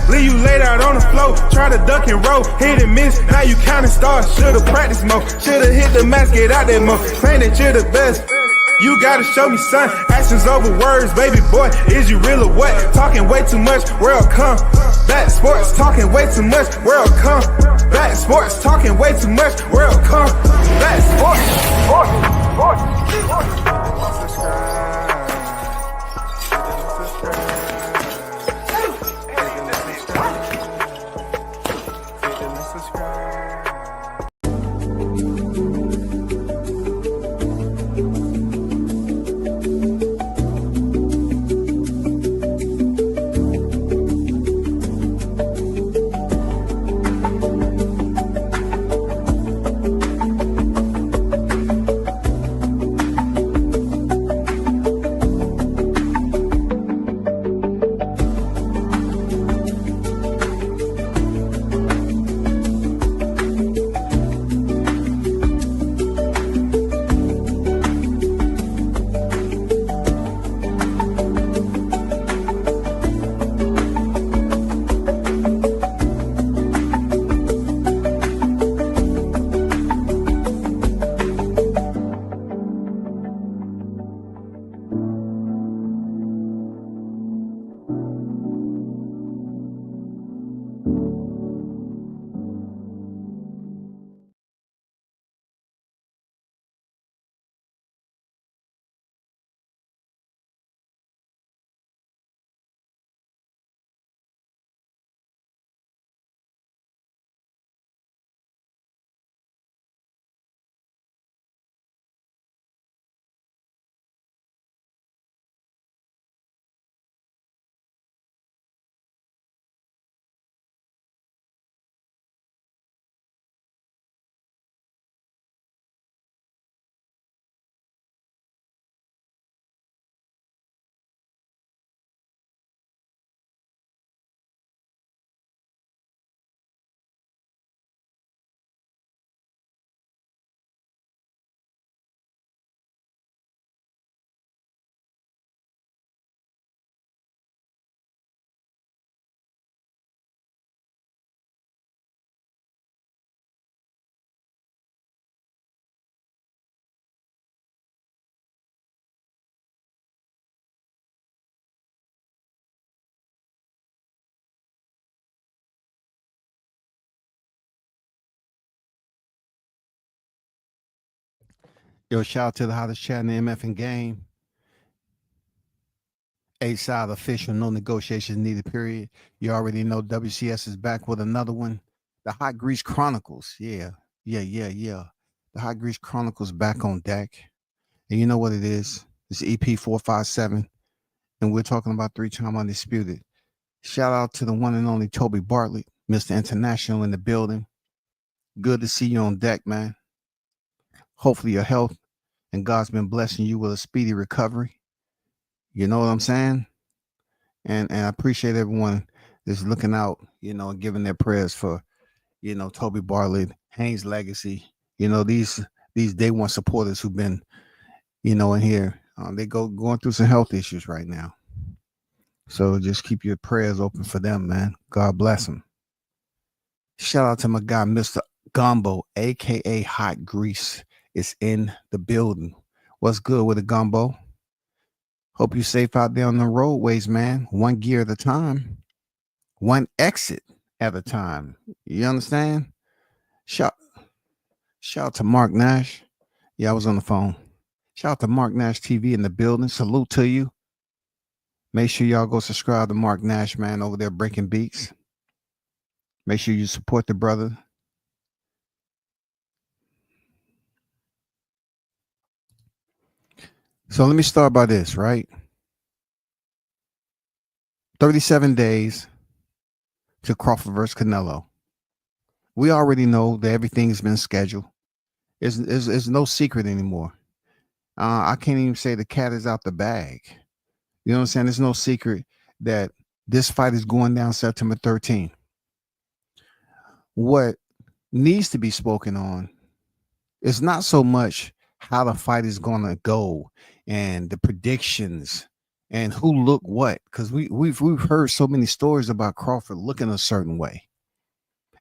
leave you laid out on the floor. Try to duck and roll, hit and miss. Now you counting stars. Should've practiced more. Should've hit the mask, get out there more. Saying that you're the best. You gotta show me, son. Actions over words, baby boy. Is you real or what? Talking way too much, world come. Back sports, talking way too much, world come. Back sports, talking way too much, world come. Back Yo, shout out to the hottest chat in the MF and game. A-side official, no negotiations needed, period. You already know WCS is back with another one. The Hot Grease Chronicles. Yeah. The Hot Grease Chronicles back on deck. And you know what it is? It's EP 457. And we're talking about 3-time undisputed. Shout out to the one and only Toby Bartlett, Mr. International in the building. Good to see you on deck, man. Hopefully your health and God's been blessing you with a speedy recovery. You know what I'm saying? And I appreciate everyone that's looking out, you know, and giving their prayers for, you know, Toby Bartlett, Haynes' legacy. You know, these day one supporters who've been, you know, in here. They going through some health issues right now. So just keep your prayers open for them, man. God bless them. Shout out to my guy, Mr. Gumbo, a.k.a. Hot Grease, is in the building. What's good with the Gumbo? Hope you're safe out there on the roadways, man. One gear at a time. One exit at a time. You understand? Shout out to Mark Nash. Yeah, I was on the phone. Shout out to Mark Nash TV in the building. Salute to you. Make sure y'all go subscribe to Mark Nash, man, over there breaking beats. Make sure you support the brother. So let me start by this, right? 37 days to Crawford versus Canelo. We already know that everything's been scheduled. It's no secret anymore. I can't even say the cat is out the bag. You know what I'm saying? There's no secret that this fight is going down September 13th. What needs to be spoken on is not so much how the fight is going to go and the predictions and who look what, because we've heard so many stories about Crawford looking a certain way.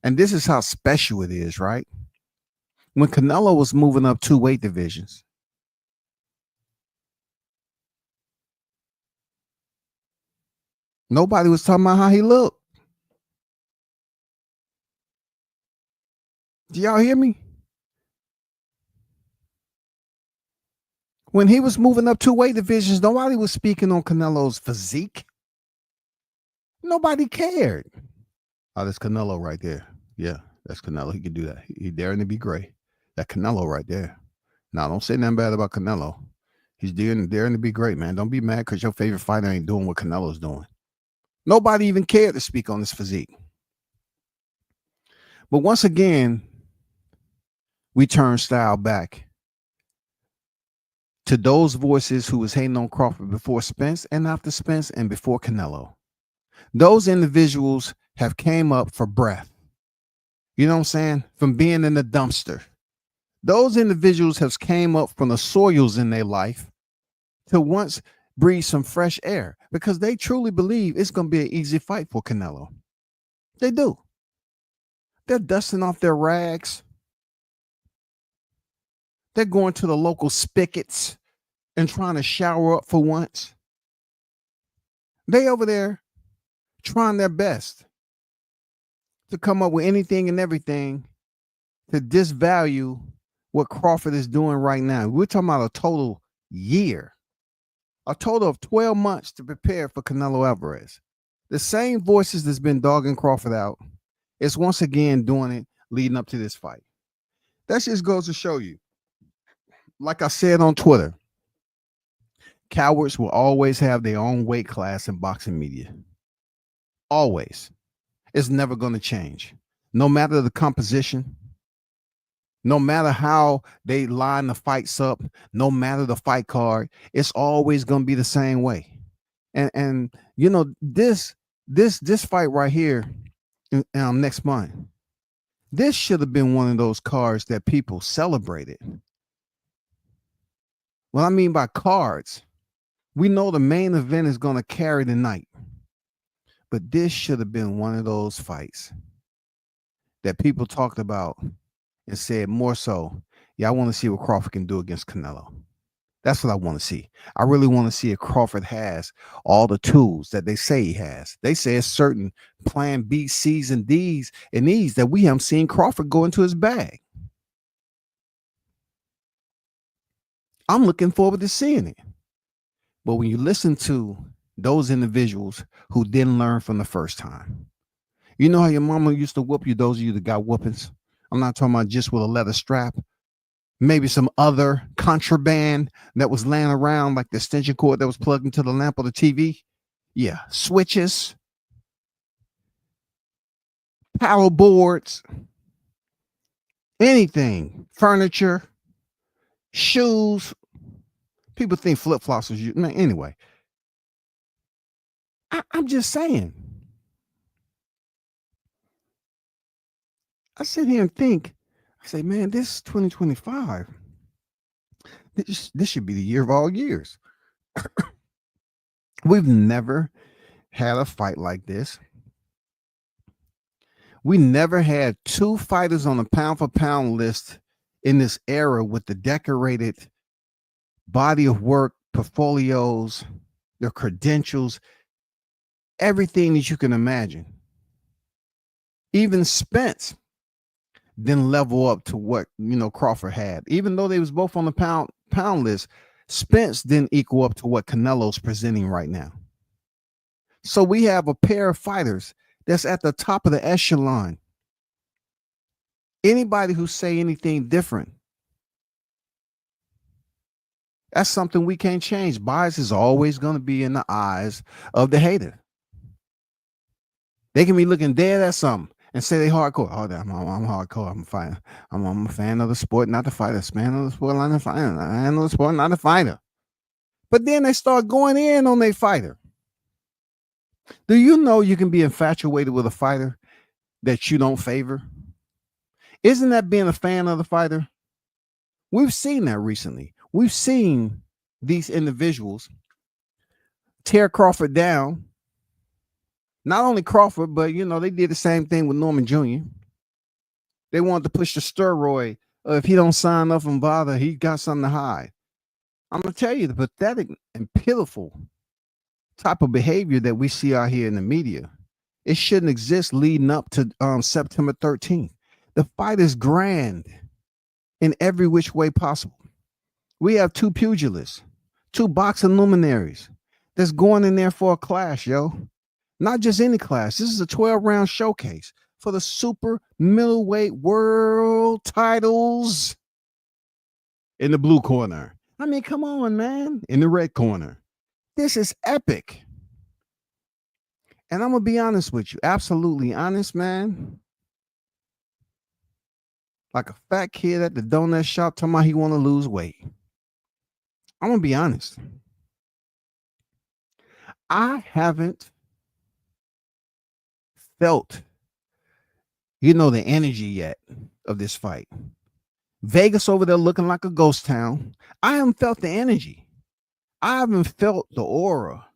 And this is how special it is, right? When Canelo was moving up 2 weight divisions, nobody was talking about how he looked. Do y'all hear me? When he was moving up 2 weight divisions, nobody was speaking on Canelo's physique. Nobody cared. Oh, that's Canelo right there. Yeah, that's Canelo. He can do that. He daring to be great. That Canelo right there. Now, don't say nothing bad about Canelo. He's daring to be great, man. Don't be mad because your favorite fighter ain't doing what Canelo's doing. Nobody even cared to speak on his physique. But once again, we turn style back to those voices who was hating on Crawford before Spence and after Spence and before Canelo. Those individuals have came up for breath. You know what I'm saying? From being in the dumpster. Those individuals have came up from the soils in their life to once breathe some fresh air because they truly believe it's going to be an easy fight for Canelo. They do. They're dusting off their rags. They're going to the local spigots and trying to shower up for once. They over there trying their best to come up with anything and everything to disvalue what Crawford is doing right now. We're talking about a total year, a total of 12 months to prepare for Canelo Alvarez. The same voices that's been dogging Crawford out is once again doing it leading up to this fight. That just goes to show you, like I said on Twitter, cowards will always have their own weight class in boxing media. Always. It's never going to change. No matter the composition, no matter how they line the fights up, no matter the fight card, it's always going to be the same way. And you know, this fight right here next month, this should have been one of those cards that people celebrated. What I mean by cards, we know the main event is going to carry the night. But this should have been one of those fights that people talked about and said more so, yeah, I want to see what Crawford can do against Canelo. That's what I want to see. I really want to see if Crawford has all the tools that they say he has. They say it's certain plan B, C's, and D's and E's that we haven't seen Crawford go into his bag. I'm looking forward to seeing it. But when you listen to those individuals who didn't learn from the first time, you know how your mama used to whoop you, those of you that got whoopings? I'm not talking about just with a leather strap. Maybe some other contraband that was laying around, like the extension cord that was plugged into the lamp of the TV. Yeah, switches, power boards, anything, furniture, shoes. People think flip-flops was you. Man, anyway, I'm just saying. I sit here and think, I say, man, this is 2025. This should be the year of all years. We've never had a fight like this. We never had 2 fighters on the pound for pound list in this era with the decorated body of work, portfolios, their credentials, everything that you can imagine. Even Spence didn't level up to what, you know, Crawford had. Even though they was both on the pound list, Spence didn't equal up to what Canelo's presenting right now. So we have a pair of fighters that's at the top of the echelon. Anybody who say anything different, that's something we can't change. Bias is always going to be in the eyes of the hater. They can be looking dead at something and say they hardcore. Oh, I'm hardcore. I'm a fighter. I'm a fan of the sport, not the fighter. I'm a fan of the sport, not the fighter. I'm a fan of the sport, not the fighter. But then they start going in on their fighter. Do you know you can be infatuated with a fighter that you don't favor? Isn't that being a fan of the fighter? We've seen that recently. We've seen these individuals tear Crawford down. Not only Crawford, but they did the same thing with Norman Jr. They wanted to push the steroid. If he don't sign up and bother, he got something to hide. I'm gonna tell you the pathetic and pitiful type of behavior that we see out here in the media. It shouldn't exist leading up to September 13th. The fight is grand in every which way possible. We have two pugilists, two boxing luminaries that's going in there for a clash, yo. Not just any clash. This is a 12-round showcase for the super middleweight world titles in the blue corner. I mean, come on, man. In the red corner. This is epic. And I'm going to be honest with you. Absolutely honest, man. Like a fat kid at the donut shop talking about he want to lose weight. I'm going to be honest. I haven't felt, the energy yet of this fight. Vegas over there looking like a ghost town. I haven't felt the energy. I haven't felt the aura.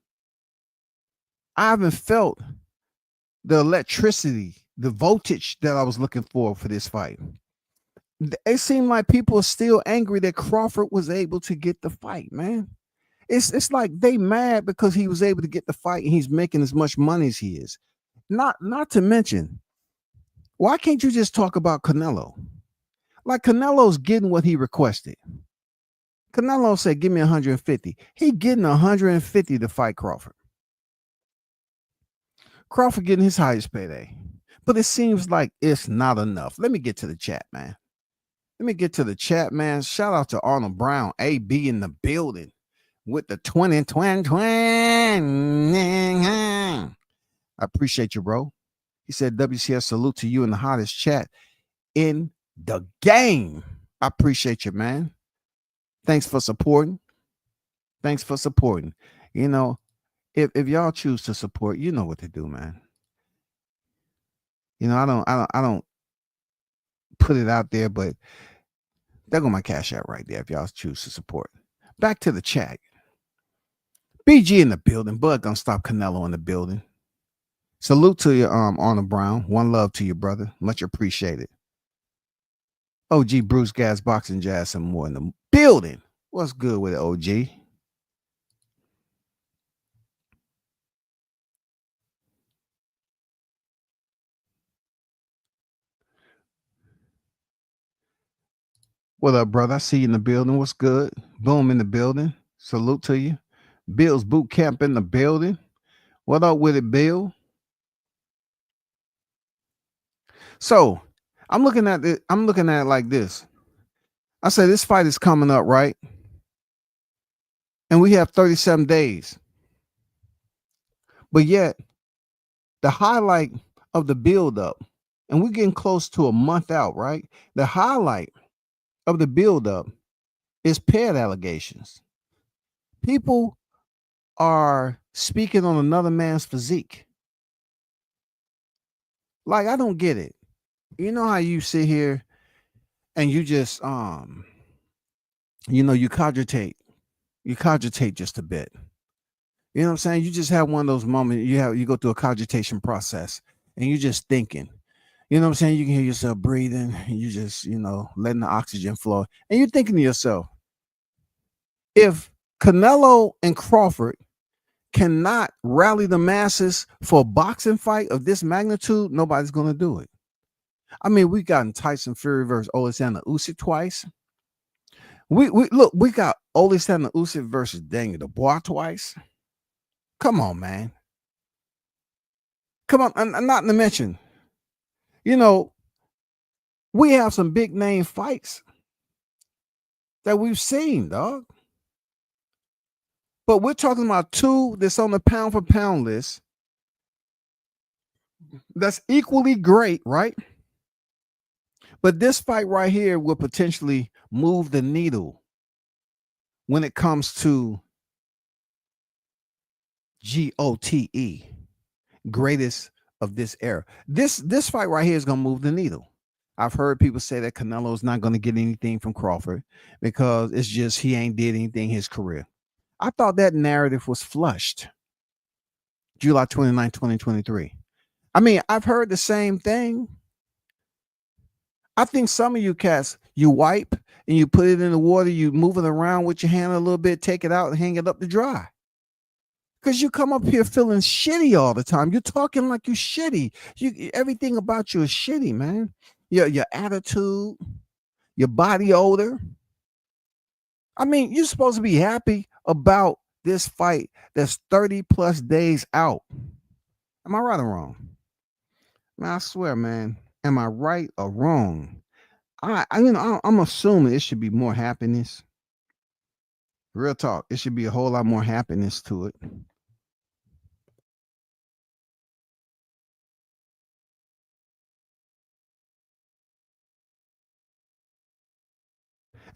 I haven't felt the electricity, the voltage that I was looking for this fight. It seemed like people are still angry that Crawford was able to get the fight, man. It's like they mad because he was able to get the fight and he's making as much money as he is. Not to mention, why can't you just talk about Canelo? Like Canelo's getting what he requested. Canelo said, give me 150. He getting 150 to fight Crawford. Crawford getting his highest payday. But it seems like it's not enough. Let me get to the chat, man. Shout out to Arnold Brown, AB in the building with the twin. I appreciate you, bro. He said, WCS, salute to you in the hottest chat in the game. I appreciate you, man. Thanks for supporting. If y'all choose to support, you know what to do, man. I don't put it out there, but there go my cash out right there if y'all choose to support. Back to the chat. BG in the building. Bud gonna stop Canelo in the building. Salute to you, Arnold Brown. One love to you, brother. Much appreciated. OG Bruce Gas Boxing Jazz some more in the building. What's good with it, OG? What up, brother? I see you in the building. What's good? Boom in the building. Salute to you. Bill's Boot Camp in the building. What up with it, Bill? So I'm looking at it. I'm looking at it like this. I say this fight is coming up, right? And we have 37 days. But yet, the highlight of the build-up, and we're getting close to a month out, right? The highlight of the build-up is PED allegations. People are speaking on another man's physique. Like, I don't get it. You know how you sit here and you just you cogitate just a bit. You know what I'm saying? You just have one of those moments. You go through a cogitation process and you're just thinking. You know what I'm saying? You can hear yourself breathing and you just, letting the oxygen flow. And you're thinking to yourself, if Canelo and Crawford cannot rally the masses for a boxing fight of this magnitude, nobody's going to do it. I mean, we got Tyson Fury versus Alexander Usyk twice. We got Alexander Usyk versus Daniel Dubois twice. Come on, man. Come on, and not to mention, we have some big name fights that we've seen, dog. But we're talking about two that's on the pound for pound list that's equally great, right? But this fight right here will potentially move the needle when it comes to GOTE, greatest of this era. This fight right here is going to move the needle. I've heard people say that Canelo is not going to get anything from Crawford because it's just he ain't did anything in his career. I thought that narrative was flushed. July 29, 2023. I mean, I've heard the same thing. I think some of you cats, you wipe and you put it in the water, you move it around with your hand a little bit, take it out and hang it up to dry. Because you come up here feeling shitty all the time. You're talking like you're shitty. Everything about you is shitty, man. Your attitude, your body odor. I mean, you're supposed to be happy about this fight that's 30 plus days out. Am I right or wrong? Man, I swear, man. Am I right or wrong? I'm assuming it should be more happiness. Real talk. It should be a whole lot more happiness to it.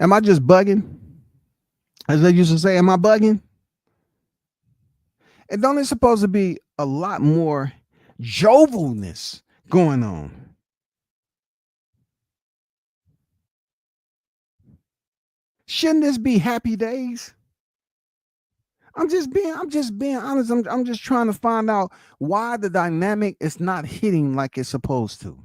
Am I just bugging? As they used to say, am I bugging? And don't it supposed to be a lot more jovialness going on? Shouldn't this be happy days? I'm just being honest. I'm just trying to find out why the dynamic is not hitting like it's supposed to.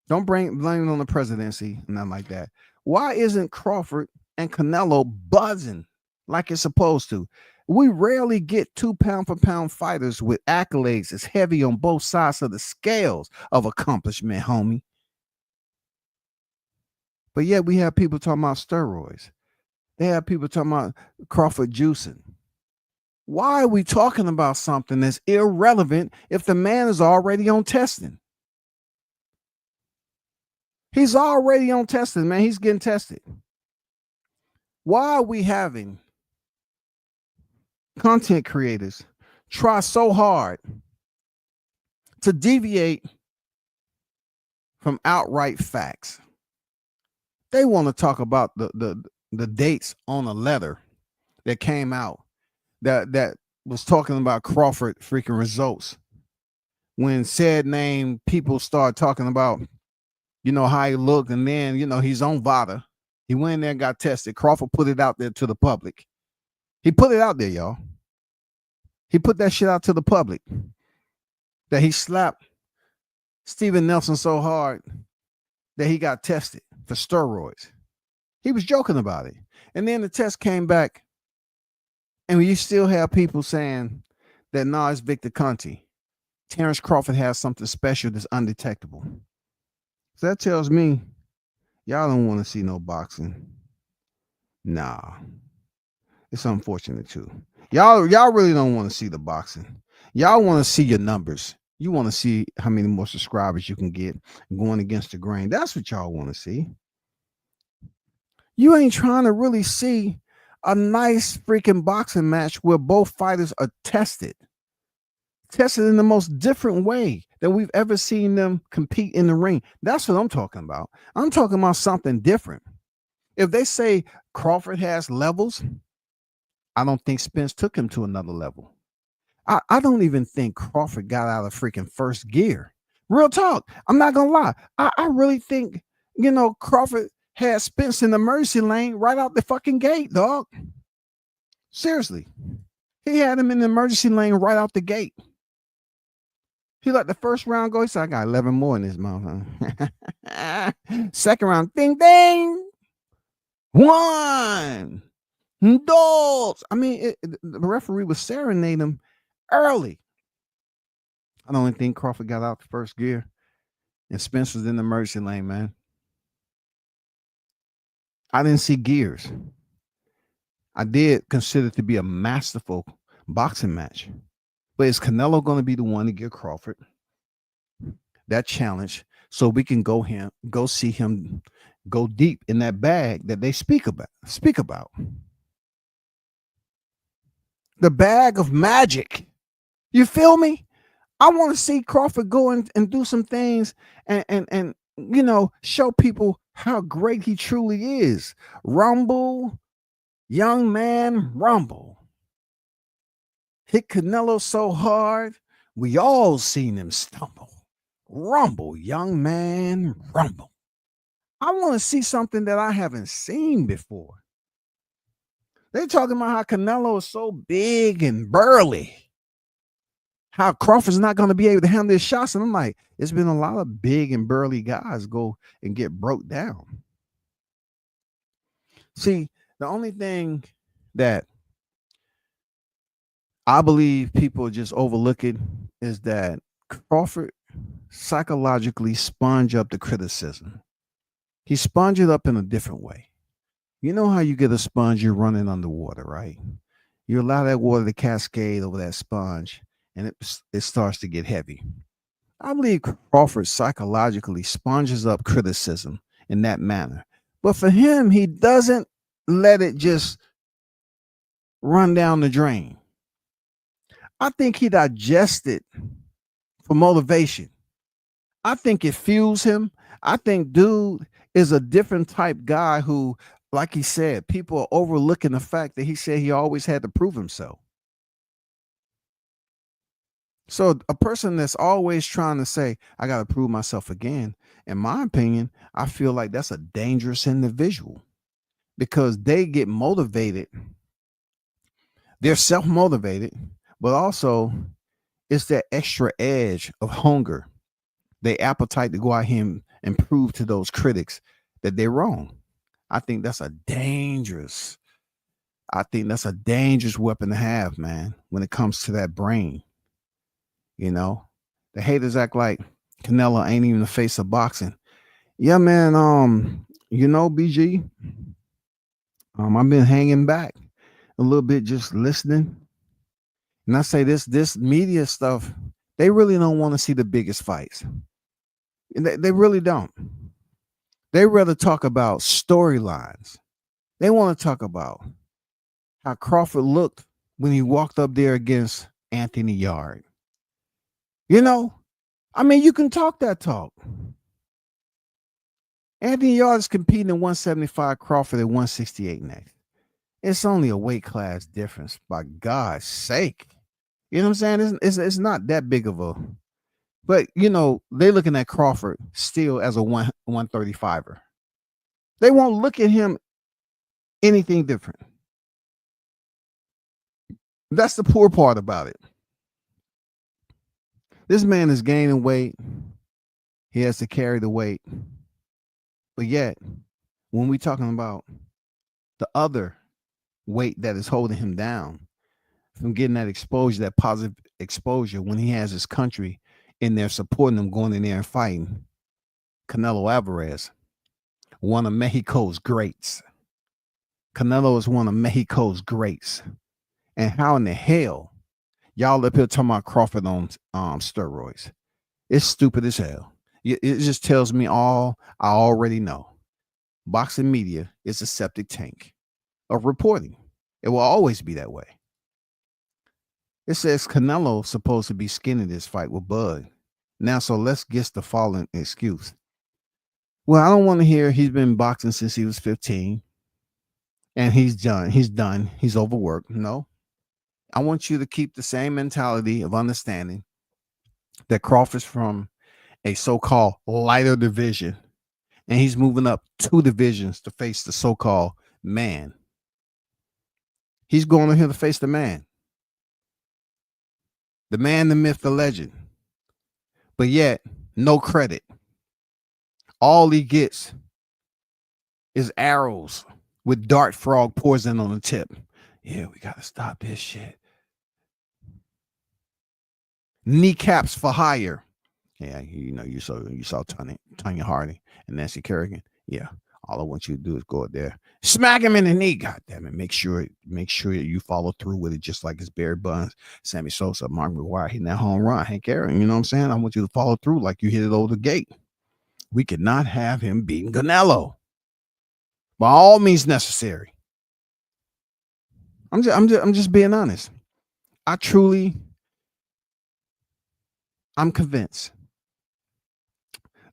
Don't blame it on the presidency, nothing like that. Why isn't Crawford and Canelo buzzing like it's supposed to? We rarely get 2 pound for pound fighters with accolades as heavy on both sides of the scales of accomplishment, homie. But yet we have people talking about steroids. They have people talking about Crawford juicing. Why are we talking about something that's irrelevant if the man is already on testing? He's already on testing, man. He's getting tested. Why are we having content creators try so hard to deviate from outright facts? They want to talk about the dates on a letter that came out that was talking about Crawford freaking results. When said name people start talking about, how he looked, and then, he's on VADA. He went in there and got tested. Crawford put it out there to the public. He put it out there, y'all. He put that shit out to the public that he slapped Steven Nelson so hard that he got tested for steroids. He was joking about it. And then the test came back, and you still have people saying that, it's Victor Conte. Terrence Crawford has something special that's undetectable. So that tells me y'all don't want to see no boxing. Nah. It's unfortunate too. Y'all really don't want to see the boxing. Y'all want to see your numbers. You want to see how many more subscribers you can get going against the grain. That's what y'all want to see. You ain't trying to really see a nice freaking boxing match where both fighters are tested in the most different way that we've ever seen them compete in the ring. That's what I'm talking about. I'm talking about something different. If they say Crawford has levels, I don't think Spence took him to another level. I don't even think Crawford got out of freaking first gear. Real talk. I'm not going to lie. I really think, Crawford had Spence in the mercy lane right out the fucking gate, dog. Seriously. He had him in the emergency lane right out the gate. He let the first round go. He said, I got 11 more in this motherfucker. Second round, ding, ding. 1, 2. I mean, the referee was serenading him early. I don't even think Crawford got out the first gear. And Spence was in the emergency lane, man. I didn't see gears. I did consider it to be a masterful boxing match. But is Canelo going to be the one to give Crawford that challenge so we can go see him go deep in that bag that they speak about? The bag of magic. You feel me? I want to see Crawford go and do some things and show people how great he truly is. Rumble, young man, rumble. Hit Canelo so hard, we all seen him stumble. Rumble, young man, rumble. I want to see something that I haven't seen before. They're talking about how Canelo is so big and burly. how Crawford's not going to be able to handle his shots. And I'm like, it's been a lot of big and burly guys go and get broke down. See, the only thing that I believe people just overlooking is that Crawford psychologically sponge up the criticism. He sponged it up in a different way. You know how you get a sponge, you're running underwater, right? You allow that water to cascade over that sponge and it starts to get heavy. I believe Crawford psychologically sponges up criticism in that manner. But for him, he doesn't let it just run down the drain. I think he digests it for motivation. I think it fuels him. I think dude is a different type guy who, like he said, people are overlooking the fact that he said he always had to prove himself. So a person that's always trying to say, I got to prove myself again, in my opinion, I feel like that's a dangerous individual because they get motivated. They're self-motivated, but also it's that extra edge of hunger, their appetite to go out here and prove to those critics that they're wrong. I think that's a dangerous weapon to have, man, when it comes to that brain. You know, the haters act like Canelo ain't even the face of boxing. Yeah, man. You know, BG, I've been hanging back a little bit, just listening. And I say this media stuff, they really don't want to see the biggest fights. They really don't. They rather talk about storylines. They want to talk about how Crawford looked when he walked up there against Anthony Yarde. You know, I mean, you can talk that talk. Anthony Yarde is competing in 175, Crawford at 168 next. It's only a weight class difference, by God's sake. You know what I'm saying? It's not that big of a, but you know, they're looking at Crawford still as a 135er. They won't look at him anything different. That's the poor part about it. This man is gaining weight. He has to carry the weight. But yet, when we're talking about the other weight that is holding him down from getting that exposure, that positive exposure, when he has his country in there supporting him, going in there and fighting Canelo Alvarez, one of Mexico's greats. Canelo is one of Mexico's greats. And how in the hell y'all up here talking about Crawford on steroids? It's stupid as hell. It just tells me all I already know. Boxing media is a septic tank of reporting. It will always be that way. It says Canelo supposed to be skinning this fight with Bud. Now, so let's guess the following excuse. Well, I don't want to hear he's been boxing since he was 15 and he's done. He's overworked. No. I want you to keep the same mentality of understanding that Crawford's from a so-called lighter division, and he's moving up 2 divisions to face the so-called man. He's going in here to face the man. The man, the myth, the legend. But yet, no credit. All he gets is arrows with dart frog poison on the tip. Yeah, we got to stop this shit. Kneecaps for hire. Yeah, you know, you saw Tanya Harding and Nancy Kerrigan. Yeah, all I want you to do is go out there, smack him in the knee. God damn it! Make sure you follow through with it, just like it's Barry Bonds, Sammy Sosa, Mark McGwire hitting that home run. Hank Aaron, you know what I'm saying? I want you to follow through like you hit it over the gate. We cannot have him beating Canelo by all means necessary. I'm just being honest. I'm convinced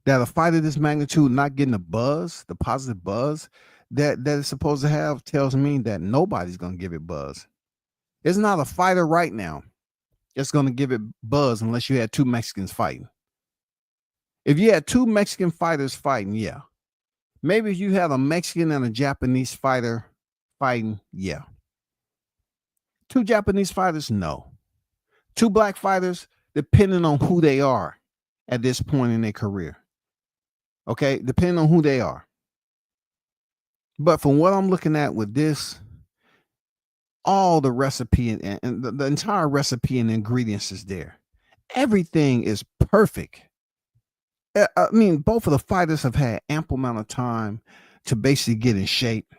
that a fight of this magnitude not getting the buzz, the positive buzz that it's supposed to have, tells me that nobody's going to give it buzz. It's not a fighter right now that's going to give it buzz unless you had 2 Mexicans fighting. If you had 2 Mexican fighters fighting, yeah. Maybe if you had a Mexican and a Japanese fighter fighting, yeah. 2 Japanese fighters, no. Two black fighters, depending on who they are at this point in their career. Okay, depending on who they are. But from what I'm looking at with this, all the recipe and the entire recipe and ingredients is there. Everything is perfect. I mean, both of the fighters have had ample amount of time to basically get in shape.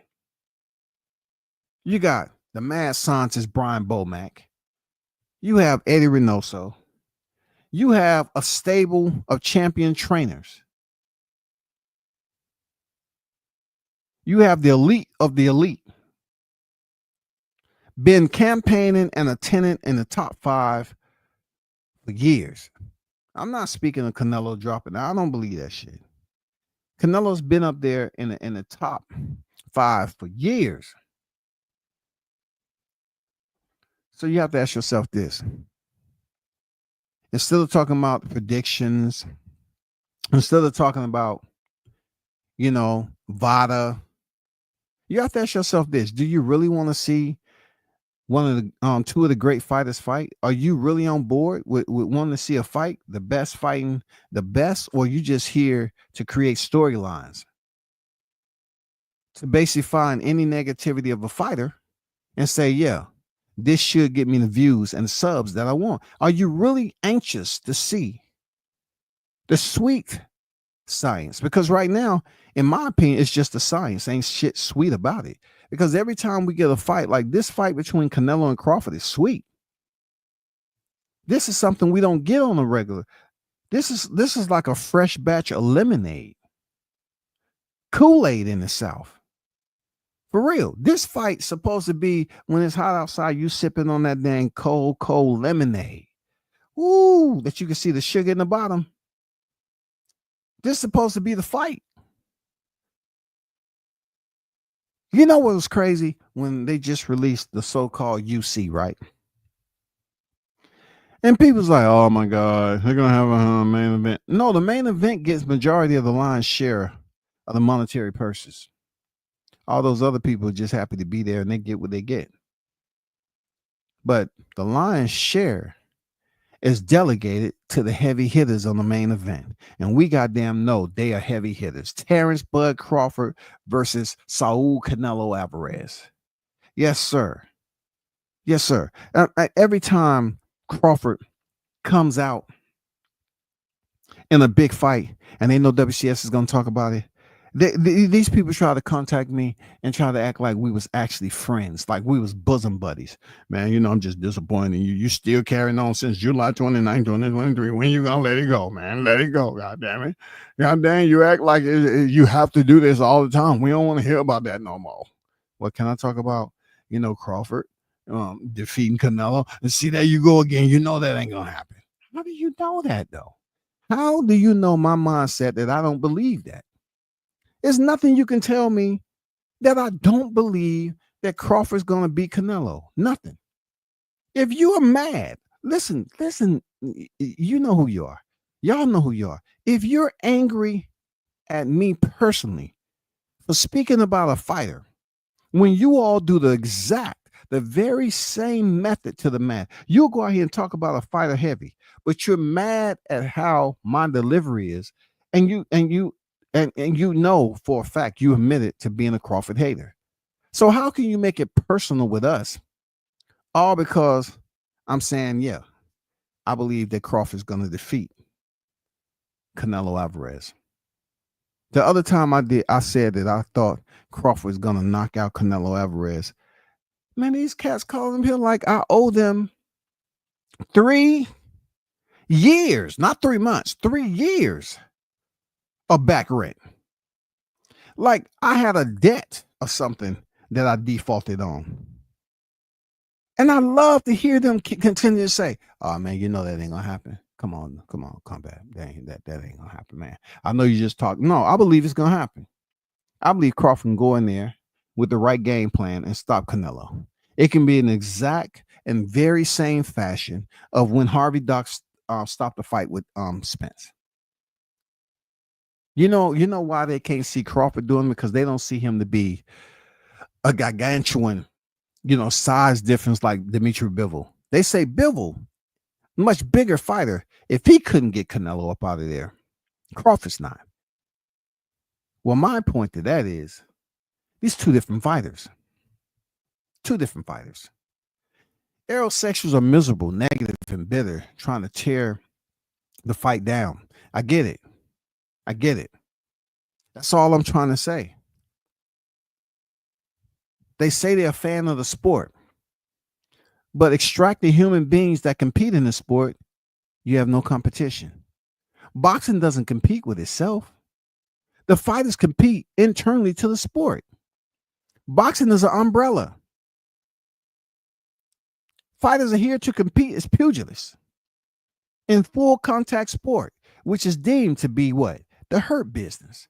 You got the mad scientist Brian Bomack. You have Eddie Reynoso. You have a stable of champion trainers. You have the elite of the elite. Been campaigning and attending in the top 5 for years. I'm not speaking of Canelo dropping out. I don't believe that shit. Canelo's been up there in the top 5 for years. So you have to ask yourself this. Instead of talking about predictions, instead of talking about, VADA, you have to ask yourself this. Do you really want to see one of the two of the great fighters fight? Are you really on board with wanting to see a fight, the best fighting the best, or you just here to create storylines? To basically find any negativity of a fighter and say, yeah, this should get me the views and subs that I want. Are you really anxious to see the sweet science? Because right now, in my opinion, it's just the science. Ain't shit sweet about it. Because every time we get a fight, like this fight between Canelo and Crawford is sweet. This is something we don't get on a regular. This is like a fresh batch of lemonade. Kool-Aid in the South. For real, this fight's supposed to be when it's hot outside, you sipping on that dang cold lemonade. Ooh, that you can see the sugar in the bottom. This is supposed to be the fight. You know what was crazy? When they just released the so-called UC, right? And people's like, oh my God, they're going to have a main event. No, the main event gets majority of the lion's share of the monetary purses. All those other people are just happy to be there and they get what they get. But the lion's share is delegated to the heavy hitters on the main event. And we goddamn know they are heavy hitters. Terrence Bud Crawford versus Saul Canelo Alvarez. Yes, sir. Yes, sir. Every time Crawford comes out in a big fight and they know WCS is going to talk about it, these people try to contact me and try to act like we was actually friends, like we was bosom buddies. Man, I'm just disappointed in you. You still carrying on since July 29, 2023. When you gonna let it go, man? Let it go, God damn it. God damn, you act like you have to do this all the time. We don't want to hear about that no more. What can I talk about? Crawford defeating Canelo. And see, there you go again. You know that ain't gonna happen. How do you know that, though? How do you know my mindset that I don't believe that? There's nothing you can tell me that I don't believe that Crawford's going to beat Canelo. Nothing. If you are mad, listen, you know who you are. Y'all know who you are. If you're angry at me personally for speaking about a fighter, when you all do the very same method to the man, you'll go out here and talk about a fighter heavy, but you're mad at how my delivery is, and you know for a fact you admitted to being a Crawford hater. So how can you make it personal with us? All because I'm saying, yeah, I believe that Crawford's going to defeat Canelo Alvarez. The other time I said that I thought Crawford was going to knock out Canelo Alvarez. Man, these cats calling him like I owe them 3 years, not 3 months, 3 years of back rent. Like I had a debt or something that I defaulted on. And I love to hear them continue to say, oh man, that ain't gonna happen. Come on, come back. That ain't gonna happen, man. I know you just talk. No, I believe it's gonna happen. I believe Crawford can go in there with the right game plan and stop Canelo. It can be an exact and very same fashion of when Harvey Dock stopped the fight with Spence. You know why they can't see Crawford doing it? Because they don't see him to be a gargantuan, size difference like Dimitri Bivol. They say Bivol much bigger fighter. If he couldn't get Canelo up out of there, Crawford's not. Well, my point to that is these two different fighters. Two different fighters. Aerosexuals are miserable, negative, and bitter, trying to tear the fight down. I get it. I get it. That's all I'm trying to say. They say they're a fan of the sport, but extracting human beings that compete in the sport, you have no competition. Boxing doesn't compete with itself. The fighters compete internally to the sport. Boxing is an umbrella. Fighters are here to compete as pugilists in full contact sport, which is deemed to be what? The hurt business.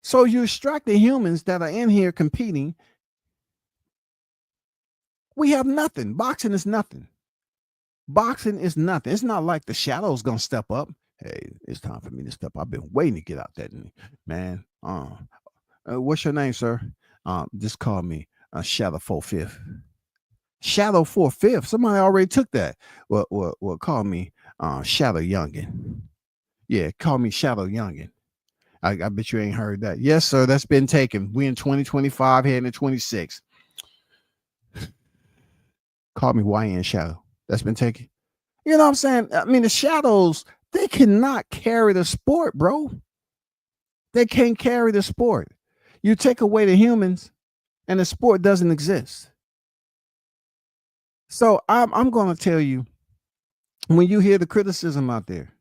So you extract the humans that are in here competing. We have nothing. Boxing is nothing. Boxing is nothing. It's not like the Shadow's gonna step up. Hey, it's time for me to step up. I've been waiting to get out that, man. What's your name, sir? Just call me Shadow 4/5. Shadow 4/5. Somebody already took that. Well, call me Shadow Youngin. Yeah, call me Shadow Youngin. I bet you ain't heard that. Yes, sir. That's been taken. We in 2025, heading to 26. Call me YN Shadow. That's been taken. You know what I'm saying? I mean, the Shadows, they cannot carry the sport, bro. They can't carry the sport. You take away the humans, and the sport doesn't exist. So I'm going to tell you, when you hear the criticism out there,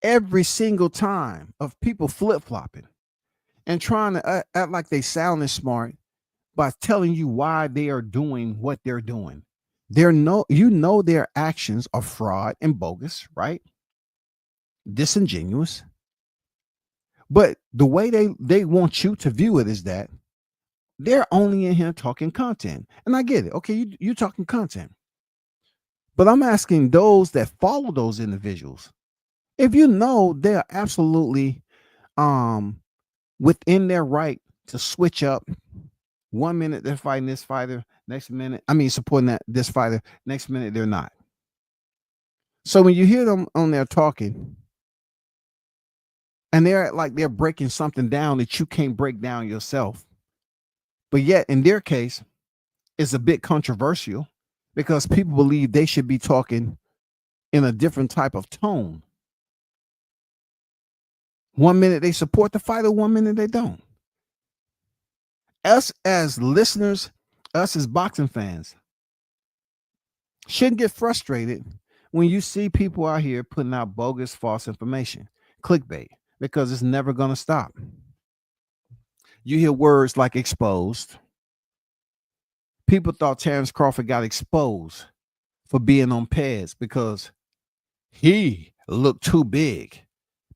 every single time of people flip-flopping and trying to act like they sound smart by telling you why they are doing what they're doing. Their actions are fraud and bogus, right? Disingenuous. But the way they want you to view it is that they're only in here talking content. And I get it. Okay, you're talking content. But I'm asking those that follow those individuals, if you know they're absolutely within their right to switch up. 1 minute they're fighting this fighter, next minute, supporting this fighter, next minute they're not. So when you hear them on there talking, and they're like they're breaking something down that you can't break down yourself, but yet in their case, it's a bit controversial because people believe they should be talking in a different type of tone. 1 minute they support the fighter, 1 minute they don't. Us as listeners, us as boxing fans, shouldn't get frustrated when you see people out here putting out bogus, false information, clickbait, because it's never going to stop. You hear words like exposed. People thought Terrence Crawford got exposed for being on PEDs because he looked too big.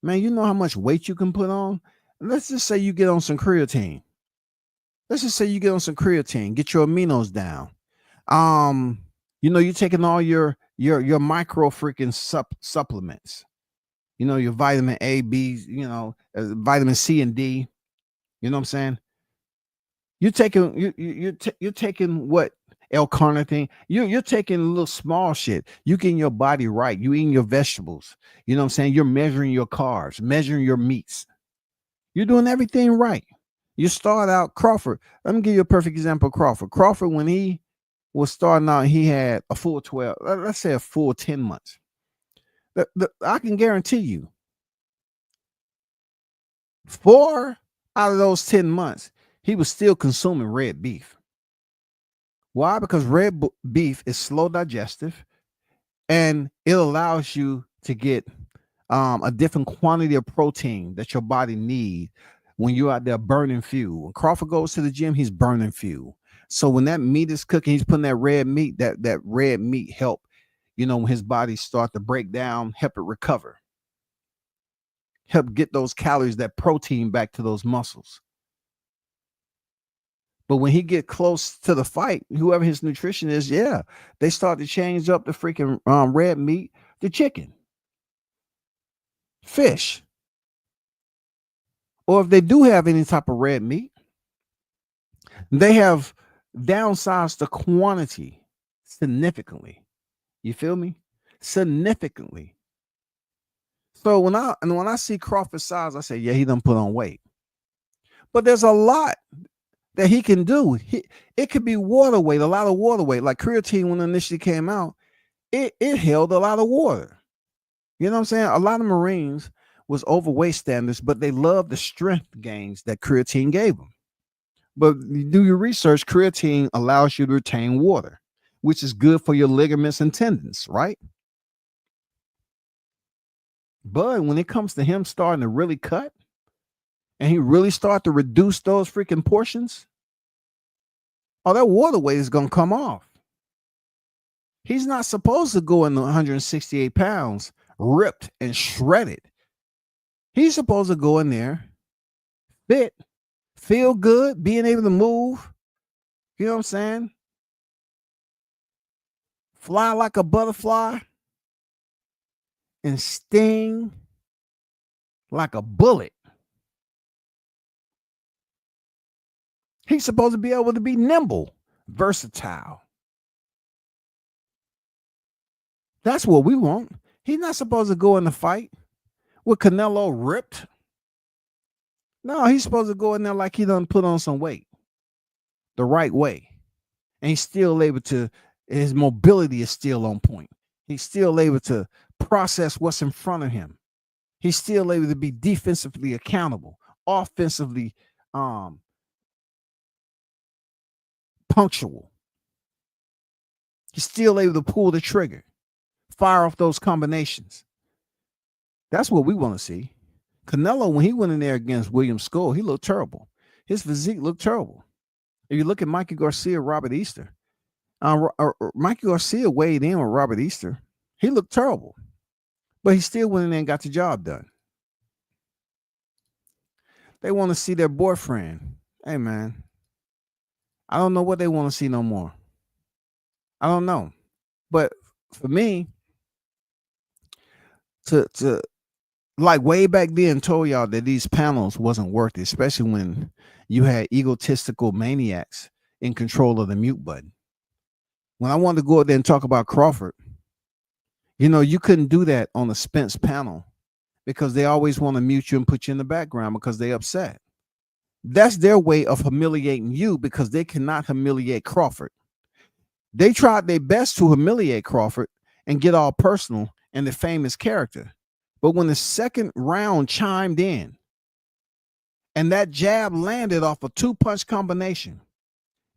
Man, you know how much weight you can put on? Let's just say you get on some creatine. Get your aminos down. You're taking all your micro freaking supplements. Your vitamin A, B, vitamin C and D. You know what I'm saying? You're taking what L-carnitine. You're taking a little small shit. You getting your body right. You eating your vegetables. You know what I'm saying? You're measuring your carbs, measuring your meats. You're doing everything right. You start out Crawford. Let me give you a perfect example of Crawford. Crawford, when he was starting out, he had a full 12, let's say a full 10 months. I can guarantee you 4 out of those 10 months, he was still consuming red beef. Why? Because red beef is slow digestive and it allows you to get a different quantity of protein that your body needs when you're out there burning fuel. When Crawford goes to the gym, he's burning fuel. So when that meat is cooking, he's putting that red meat, that red meat help, when his body start to break down, help it recover. Help get those calories, that protein back to those muscles. But when he get close to the fight, whoever his nutrition is, they start to change up the freaking red meat to chicken, fish. Or if they do have any type of red meat, they have downsized the quantity significantly. You feel me? Significantly. So when I see Crawford's size, I say, yeah, he done put on weight. But there's a lot that he can do. It could be water weight, a lot of water weight. Like creatine, when it initially came out, it held a lot of water. You know what I'm saying? A lot of Marines was overweight standards, but they loved the strength gains that creatine gave them. But you do your research, creatine allows you to retain water, which is good for your ligaments and tendons, right? But when it comes to him starting to really cut and he really start to reduce those freaking portions, oh, that water weight is going to come off. He's not supposed to go in the 168 pounds ripped and shredded. He's supposed to go in there fit, feel good, being able to move. You know what I'm saying? Fly like a butterfly and sting like a bullet. He's supposed to be able to be nimble, versatile. That's what we want. He's not supposed to go in the fight with Canelo ripped. No, he's supposed to go in there like he done put on some weight the right way. And he's still able to, his mobility is still on point. He's still able to process what's in front of him. He's still able to be defensively accountable, offensively punctual. He's still able to pull the trigger, fire off those combinations. That's what we want to see. Canelo, when he went in there against William Skull, he looked terrible. His physique looked terrible. If you look at Mikey Garcia, Robert Easter, Mikey Garcia weighed in with Robert Easter. He looked terrible, but he still went in there and got the job done. They want to see their boyfriend. Hey, man, I don't know what they want to see no more. I don't know. But for me, to like way back then told y'all that these panels wasn't worth it, especially when you had egotistical maniacs in control of the mute button. When I wanted to go out there and talk about Crawford, you know, you couldn't do that on a Spence panel because they always want to mute you and put you in the background because they're upset. That's their way of humiliating you because they cannot humiliate Crawford. They tried their best to humiliate Crawford and get all personal and defame his character. But when the second round chimed in and that jab landed off a two-punch combination,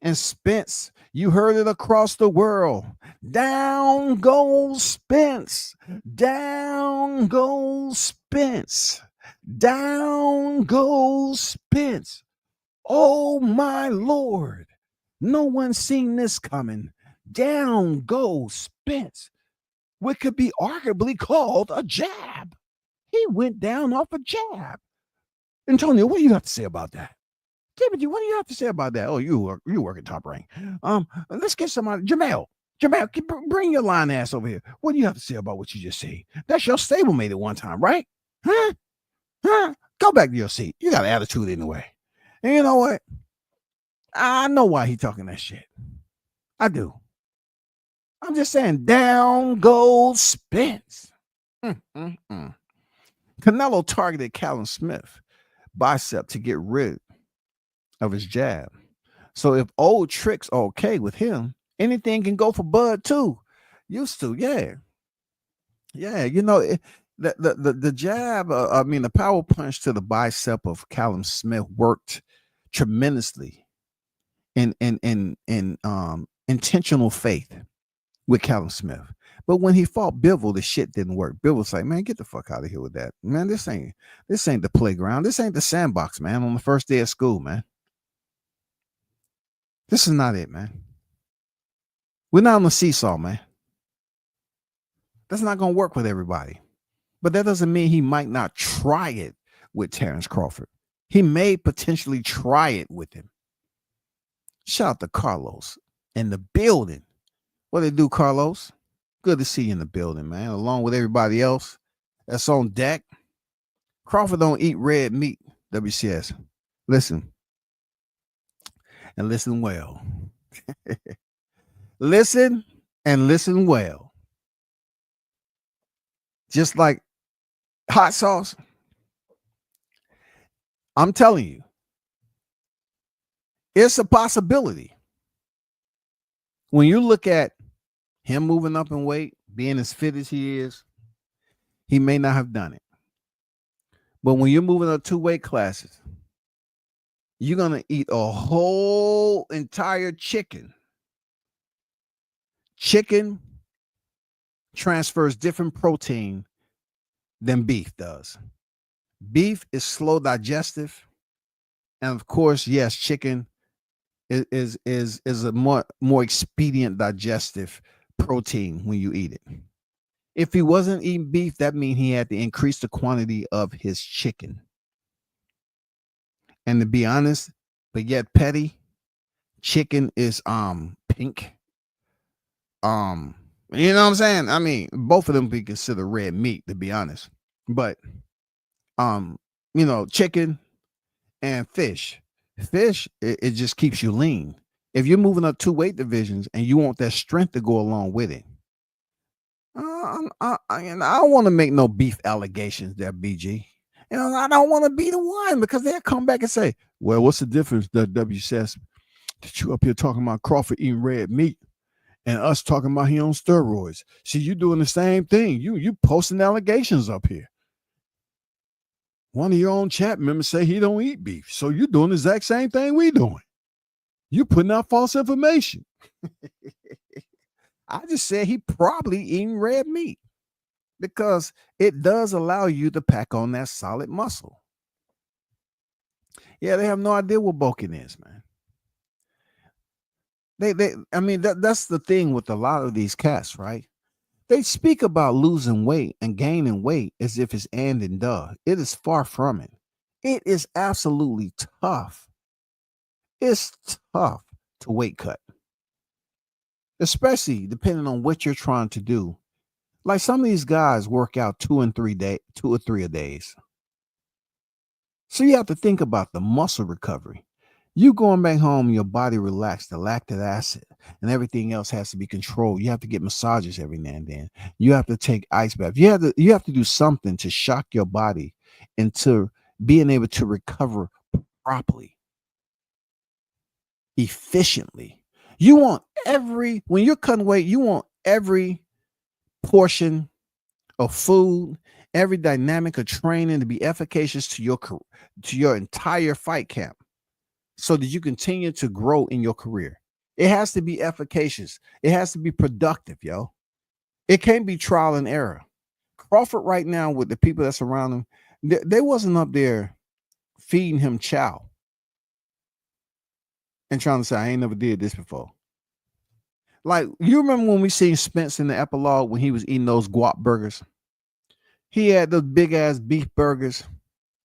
and Spence, you heard it across the world. Down goes Spence. Down goes Spence. Down goes Spence. Oh, my Lord. No one's seen this coming. Down goes Spence. What could be arguably called a jab. He went down off a jab. Antonio, what do you have to say about that? Timothy, what do you have to say about that? Oh, you work at Top Rank. Let's get somebody. Jamel, bring your line ass over here. What do you have to say about what you just said? That's your stablemate at one time, right? Huh? Go back to your seat. You got an attitude anyway. And you know what? I know why he talking that shit. I do. I'm just saying, down goes Spence. Canelo targeted Callum Smith bicep to get rid of his jab. So if old tricks are okay with him, anything can go for Bud too. Used to, yeah. You know, the jab. The power punch to the bicep of Callum Smith worked tremendously in intentional faith with Callum Smith. But when he fought Bivol, the shit didn't work. Bivol's like, man, get the fuck out of here with that. Man, this ain't the playground. This ain't the sandbox, man, on the first day of school, man. This is not it, man. We're not on the seesaw, man. That's not going to work with everybody. But that doesn't mean he might not try it with Terrence Crawford. He may potentially try it with him. Shout out to Carlos in the building. What they do, Carlos? Good to see you in the building, man, along with everybody else that's on deck. Crawford don't eat red meat, WCS. Listen. And listen well. Listen and listen well. just like hot sauce. I'm telling you, it's a possibility. When you look at him moving up in weight, being as fit as he is, he may not have done it. But when you're moving up 2 weight classes, you're going to eat a whole entire chicken. Chicken transfers different protein than beef does. Beef is slow digestive. And of course, yes, chicken is a more expedient digestive protein when you eat it. If he wasn't eating beef, that means he had to increase the quantity of his chicken. And to be honest, but yet petty, chicken is pink. You know what I'm saying? I mean, both of them be considered red meat, to be honest. But chicken and fish. Fish, it just keeps you lean. If you're moving up 2 weight divisions and you want that strength to go along with it, I don't want to make no beef allegations there, BG. I don't want to be the one because they'll come back and say, well, what's the difference, the WCS, that you up here talking about Crawford eating red meat and us talking about he on steroids? See, you doing the same thing. You posting allegations up here. One of your own chat members say he don't eat beef. So you're doing the exact same thing we doing. You putting out false information. I just said he probably eating red meat because it does allow you to pack on that solid muscle. Yeah, they have no idea what bulking is, man. That's the thing with a lot of these cats, right? They speak about losing weight and gaining weight as if it's and duh. It is far from it. It is absolutely tough. It's tough to weight cut, especially depending on what you're trying to do. Like some of these guys work out 2 or 3 a days. So you have to think about the muscle recovery. You going back home, your body relaxed, the lactic acid and everything else has to be controlled. You have to get massages every now and then. You have to take ice baths. You have to do something to shock your body into being able to recover properly, efficiently. You want when you're cutting weight, you want every portion of food, every dynamic of training to be efficacious to your entire fight camp, so that you continue to grow in your career. It has to be efficacious. It has to be productive, yo. It can't be trial and error. Crawford right now with the people that's around him, they wasn't up there feeding him chow and trying to say, I ain't never did this before. Like, you remember when we seen Spence in the epilogue when he was eating those guap burgers? He had those big ass beef burgers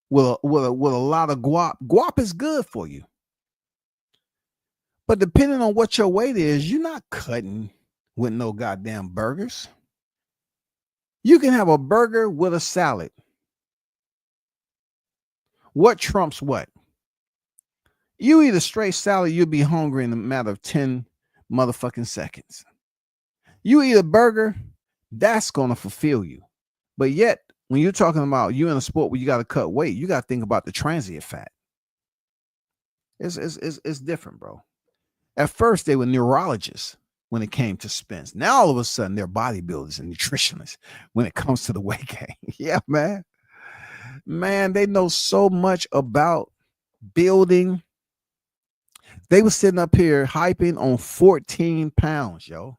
with a lot of guap. Guap is good for you. But depending on what your weight is, you're not cutting with no goddamn burgers. You can have a burger with a salad. What trumps what? You eat a straight salad, you'll be hungry in a matter of 10 motherfucking seconds. You eat a burger, that's going to fulfill you. But yet, when you're talking about you in a sport where you got to cut weight, you got to think about the transient fat. It's different, bro. At first, they were neurologists when it came to Spence. Now, all of a sudden, they're bodybuilders and nutritionists when it comes to the weight gain. Yeah, man. Man, they know so much about building. They were sitting up here hyping on 14 pounds, yo.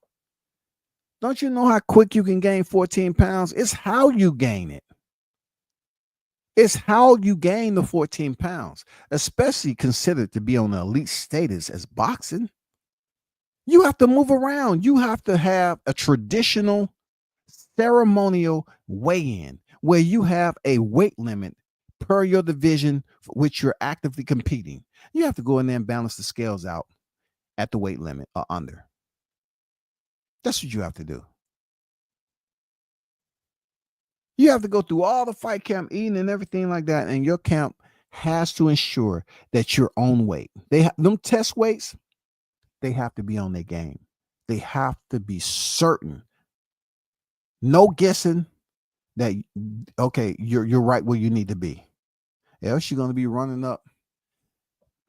Don't you know how quick you can gain 14 pounds? It's how you gain it. It's how you gain the 14 pounds, especially considered to be on the elite status as boxing. You have to move around. You have to have a traditional ceremonial weigh-in where you have a weight limit per your division for which you're actively competing. You have to go in there and balance the scales out at the weight limit or under. That's what you have to do. You have to go through all the fight camp eating and everything like that, and your camp has to ensure that you're on weight. Them test weights, they have to be on their game. They have to be certain. No guessing, that okay, you're right where you need to be. Else you're gonna be running up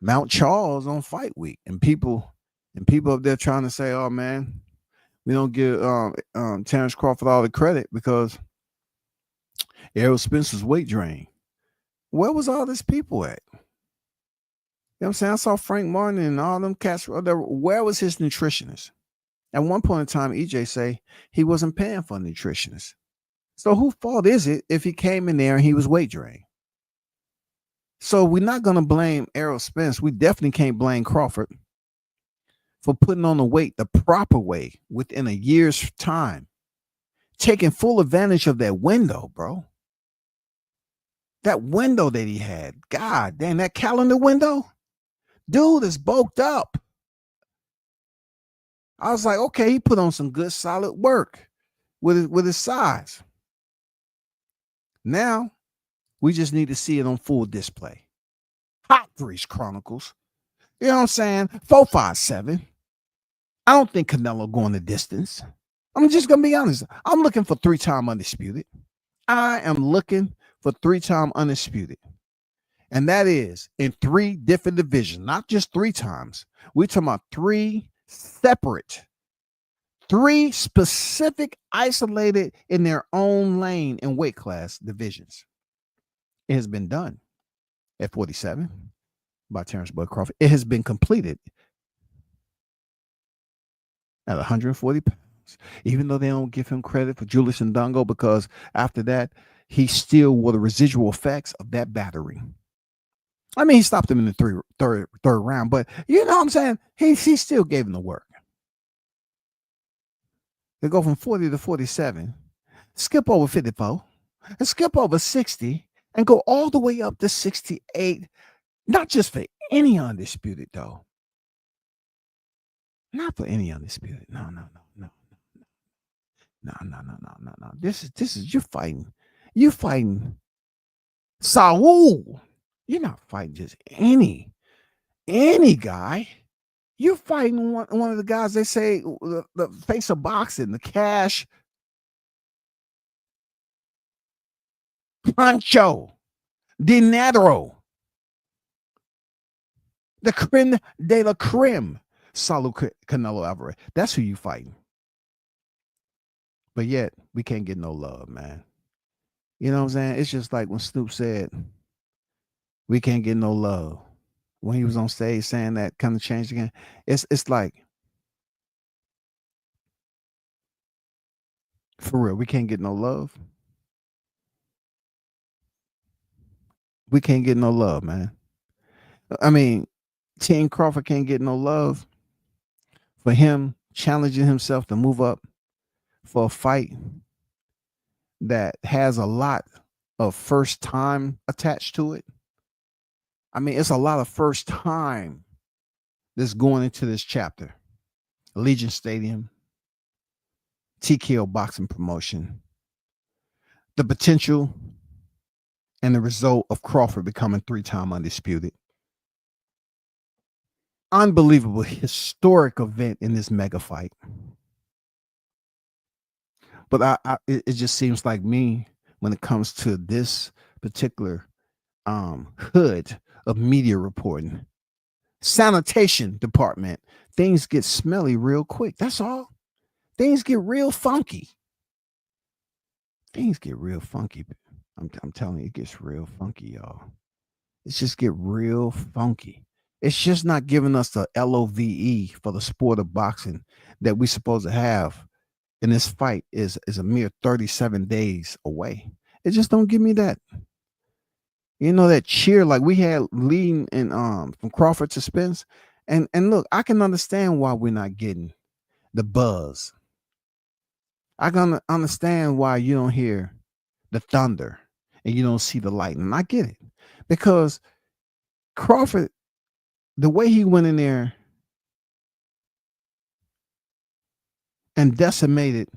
Mount Charles on fight week, and people up there trying to say, "Oh man, we don't give Terrence Crawford all the credit because Errol Spencer's weight drain." Where was all these people at? You know what I'm saying? I saw Frank Martin and all them cats. Where was his nutritionist? At one point in time, EJ say he wasn't paying for a nutritionist. So whose fault is it if he came in there and he was weight drained? So we're not going to blame Errol Spence. We definitely can't blame Crawford for putting on the weight the proper way within a year's time, taking full advantage of that window, bro. That window that he had. God damn, that calendar window. Dude is bulked up. I was like, okay, he put on some good solid work with his size. Now we just need to see it on full display. Hot Grease Chronicles. You know what I'm saying? 457. I don't think Canelo going the distance. I'm just going to be honest. I'm looking for 3-time undisputed. I am looking for 3-time undisputed. And that is in 3 different divisions, not just 3 times. We're talking about 3 separate, 3 specific, isolated in their own lane and weight class divisions. It has been done at 47 by Terrence Bud Crawford. It has been completed at 140 pounds, even though they don't give him credit for Julius Ndongo, because after that, he still wore the residual effects of that battery. I mean, he stopped him in the third round, but you know what I'm saying? He still gave him the work. They go from 40 to 47, skip over 54, and skip over 60, and go all the way up to 68. Not just for any undisputed, though. Not for any undisputed. No. This is you're fighting. You're fighting Saul. You're not fighting just any guy. You're fighting one of the guys they say the face of boxing, the cash Pancho Dinero, the creme de la creme, Saul Canelo Alvarez. That's who you fighting. But yet we can't get no love, man. You know what I'm saying? It's just like when Snoop said, we can't get no love. When he was on stage saying that kind of changed again. It's like, for real, we can't get no love. We can't get no love, man. I mean, Team Crawford can't get no love for him challenging himself to move up for a fight that has a lot of first time attached to it. I mean, it's a lot of first time that's going into this chapter. Allegiant Stadium, TKO boxing promotion, the potential and the result of Crawford becoming 3-time undisputed. Unbelievable, historic event in this mega fight. But it just seems like me, when it comes to this particular hood of media reporting, sanitation department, things get smelly real quick. That's all. Things get real funky. Things get real funky. I'm telling you, it gets real funky, y'all. It's just get real funky. It's just not giving us the LOVE for the sport of boxing that we're supposed to have. And this fight is a mere 37 days away. It just don't give me that. You know, that cheer like we had leading in from Crawford to Spence. And look, I can understand why we're not getting the buzz. I can understand why you don't hear the thunder and you don't see the lightning. I get it. Because Crawford, the way he went in there and decimated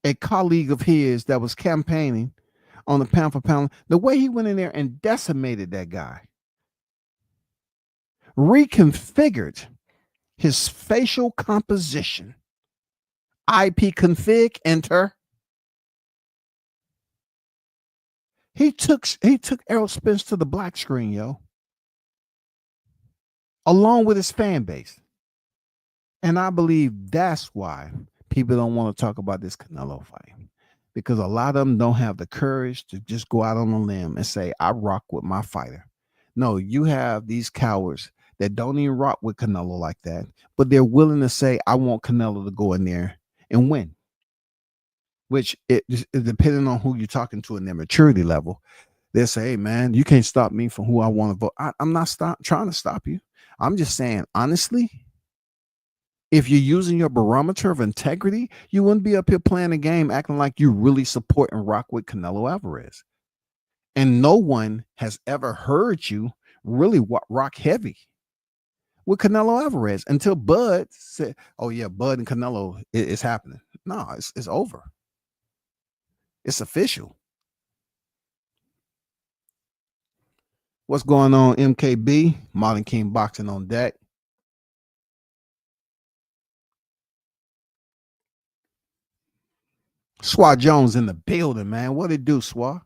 a colleague of his that was campaigning on the pound for pound, the way he went in there and decimated that guy, reconfigured his facial composition, IP config, enter. He took Errol Spence to the black screen, yo, along with his fan base. And I believe that's why people don't want to talk about this Canelo fight, because a lot of them don't have the courage to just go out on a limb and say, I rock with my fighter. No, you have these cowards that don't even rock with Canelo like that, but they're willing to say, I want Canelo to go in there and win. Which depending on who you're talking to in their maturity level, they'll say, hey, man, you can't stop me from who I want to vote. I'm not trying to stop you. I'm just saying, honestly, if you're using your barometer of integrity, you wouldn't be up here playing a game acting like you really support and rock with Canelo Alvarez. And no one has ever heard you really rock heavy with Canelo Alvarez until Bud said, oh, yeah, Bud and Canelo is happening. No, it's over. It's official. What's going on, MKB? Modern King Boxing on deck. Swat Jones in the building, man. What it do, Swat?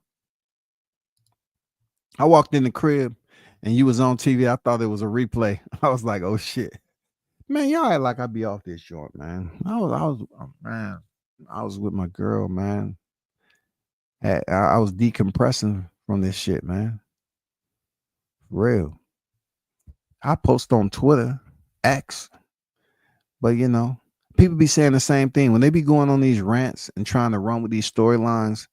I walked in the crib and you was on TV. I thought it was a replay. I was like, oh shit. Man, y'all act like I'd be off this joint, man. I was with my girl, man. I was decompressing from this shit, man. For real. I post on Twitter, X, but you know, people be saying the same thing. When they be going on these rants and trying to run with these storylines,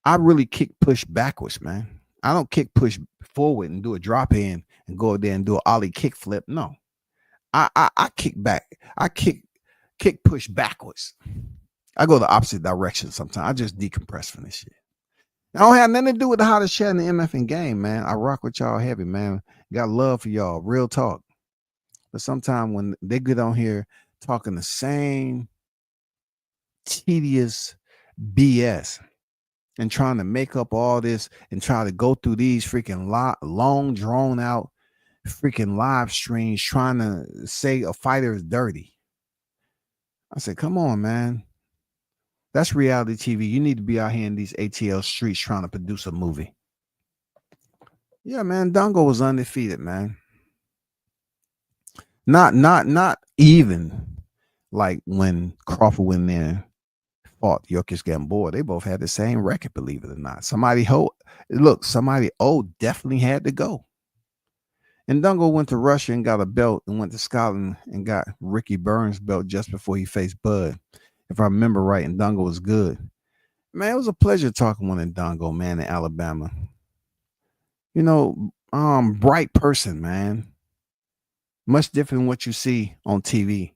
I really kick push backwards, man. I don't kick push forward and do a drop in and go there and do an ollie kick flip. No. I kick back. I kick push backwards. I go the opposite direction sometimes. I just decompress from this shit. I don't have nothing to do with the hottest chat in the MFN game, man. I rock with y'all heavy, man. Got love for y'all. Real talk. But sometimes when they get on here talking the same tedious BS and trying to make up all this and try to go through these freaking long drawn out freaking live streams trying to say a fighter is dirty. I said, come on, man. That's reality TV. You need to be out here in these ATL streets trying to produce a movie. Yeah, man. Dongo was undefeated, man. Not even like when Crawford went in there fought Jokic Gamboa. They both had the same record, believe it or not. Somebody definitely had to go. And Dungo went to Russia and got a belt and went to Scotland and got Ricky Burns' belt just before he faced Bud. If I remember right, and Dungo was good. Man, it was a pleasure talking with Ndongo, man, in Alabama. You know, bright person, man. Much different than what you see on TV.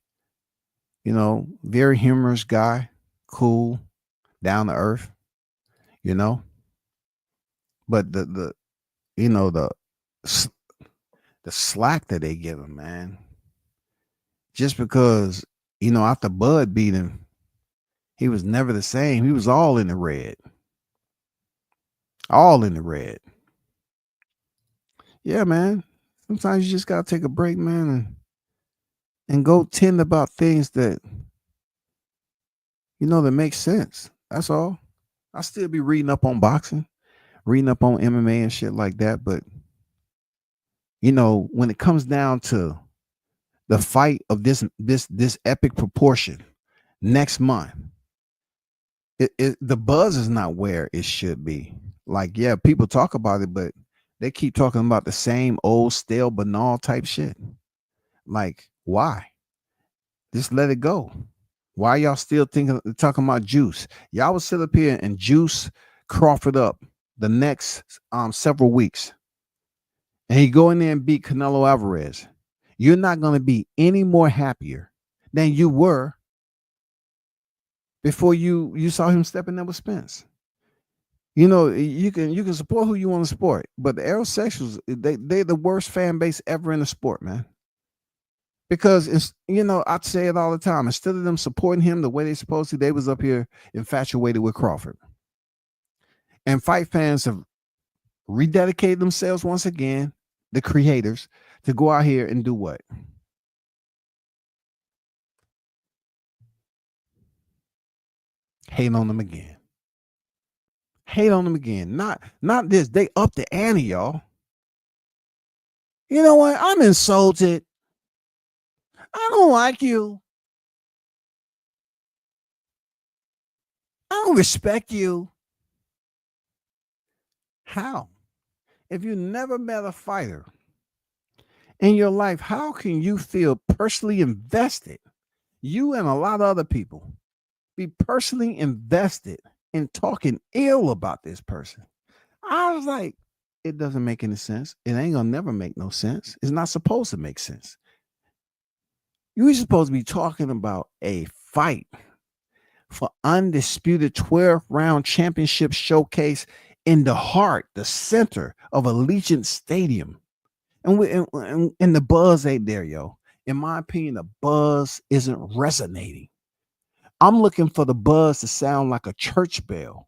You know, very humorous guy, cool, down to earth, you know. But the slack that they give him, man. Just because, you know, after Bud beat him, he was never the same. He was all in the red. All in the red. Yeah, man. Sometimes you just gotta take a break, man, and go tend about things that, you know, that make sense. That's all. I still be reading up on boxing, reading up on MMA and shit like that. But, you know, when it comes down to the fight of this epic proportion next month, the buzz is not where it should be. Like, yeah, people talk about it, but they keep talking about the same old stale banal type shit. Like, why? Just let it go. Why y'all still talking about juice? Y'all will sit up here and juice Crawford up the next several weeks, and he go in there and beat Canelo Alvarez. You're not going to be any more happier than you were before you saw him stepping there with Spence. You know, you can support who you want to support, but the aerosexuals, they're the worst fan base ever in the sport, man. Because it's, you know, I say it all the time. Instead of them supporting him the way they're supposed to, they was up here infatuated with Crawford. And fight fans have rededicated themselves once again, the creators, to go out here and do what? hate on them again. Hate on them again. Not this. They up the ante, y'all. You know what? I'm insulted. I don't like you. I don't respect you. How? If you never met a fighter in your life, how can you feel personally invested? You and a lot of other people be personally invested in talking ill about this person. I was like, it doesn't make any sense. It ain't gonna never make no sense. It's not supposed to make sense. You're supposed to be talking about a fight for undisputed 12 round championship showcase in the heart, the center of Allegiant Stadium. And the buzz ain't there, yo. In my opinion, the buzz isn't resonating. I'm looking for the buzz to sound like a church bell.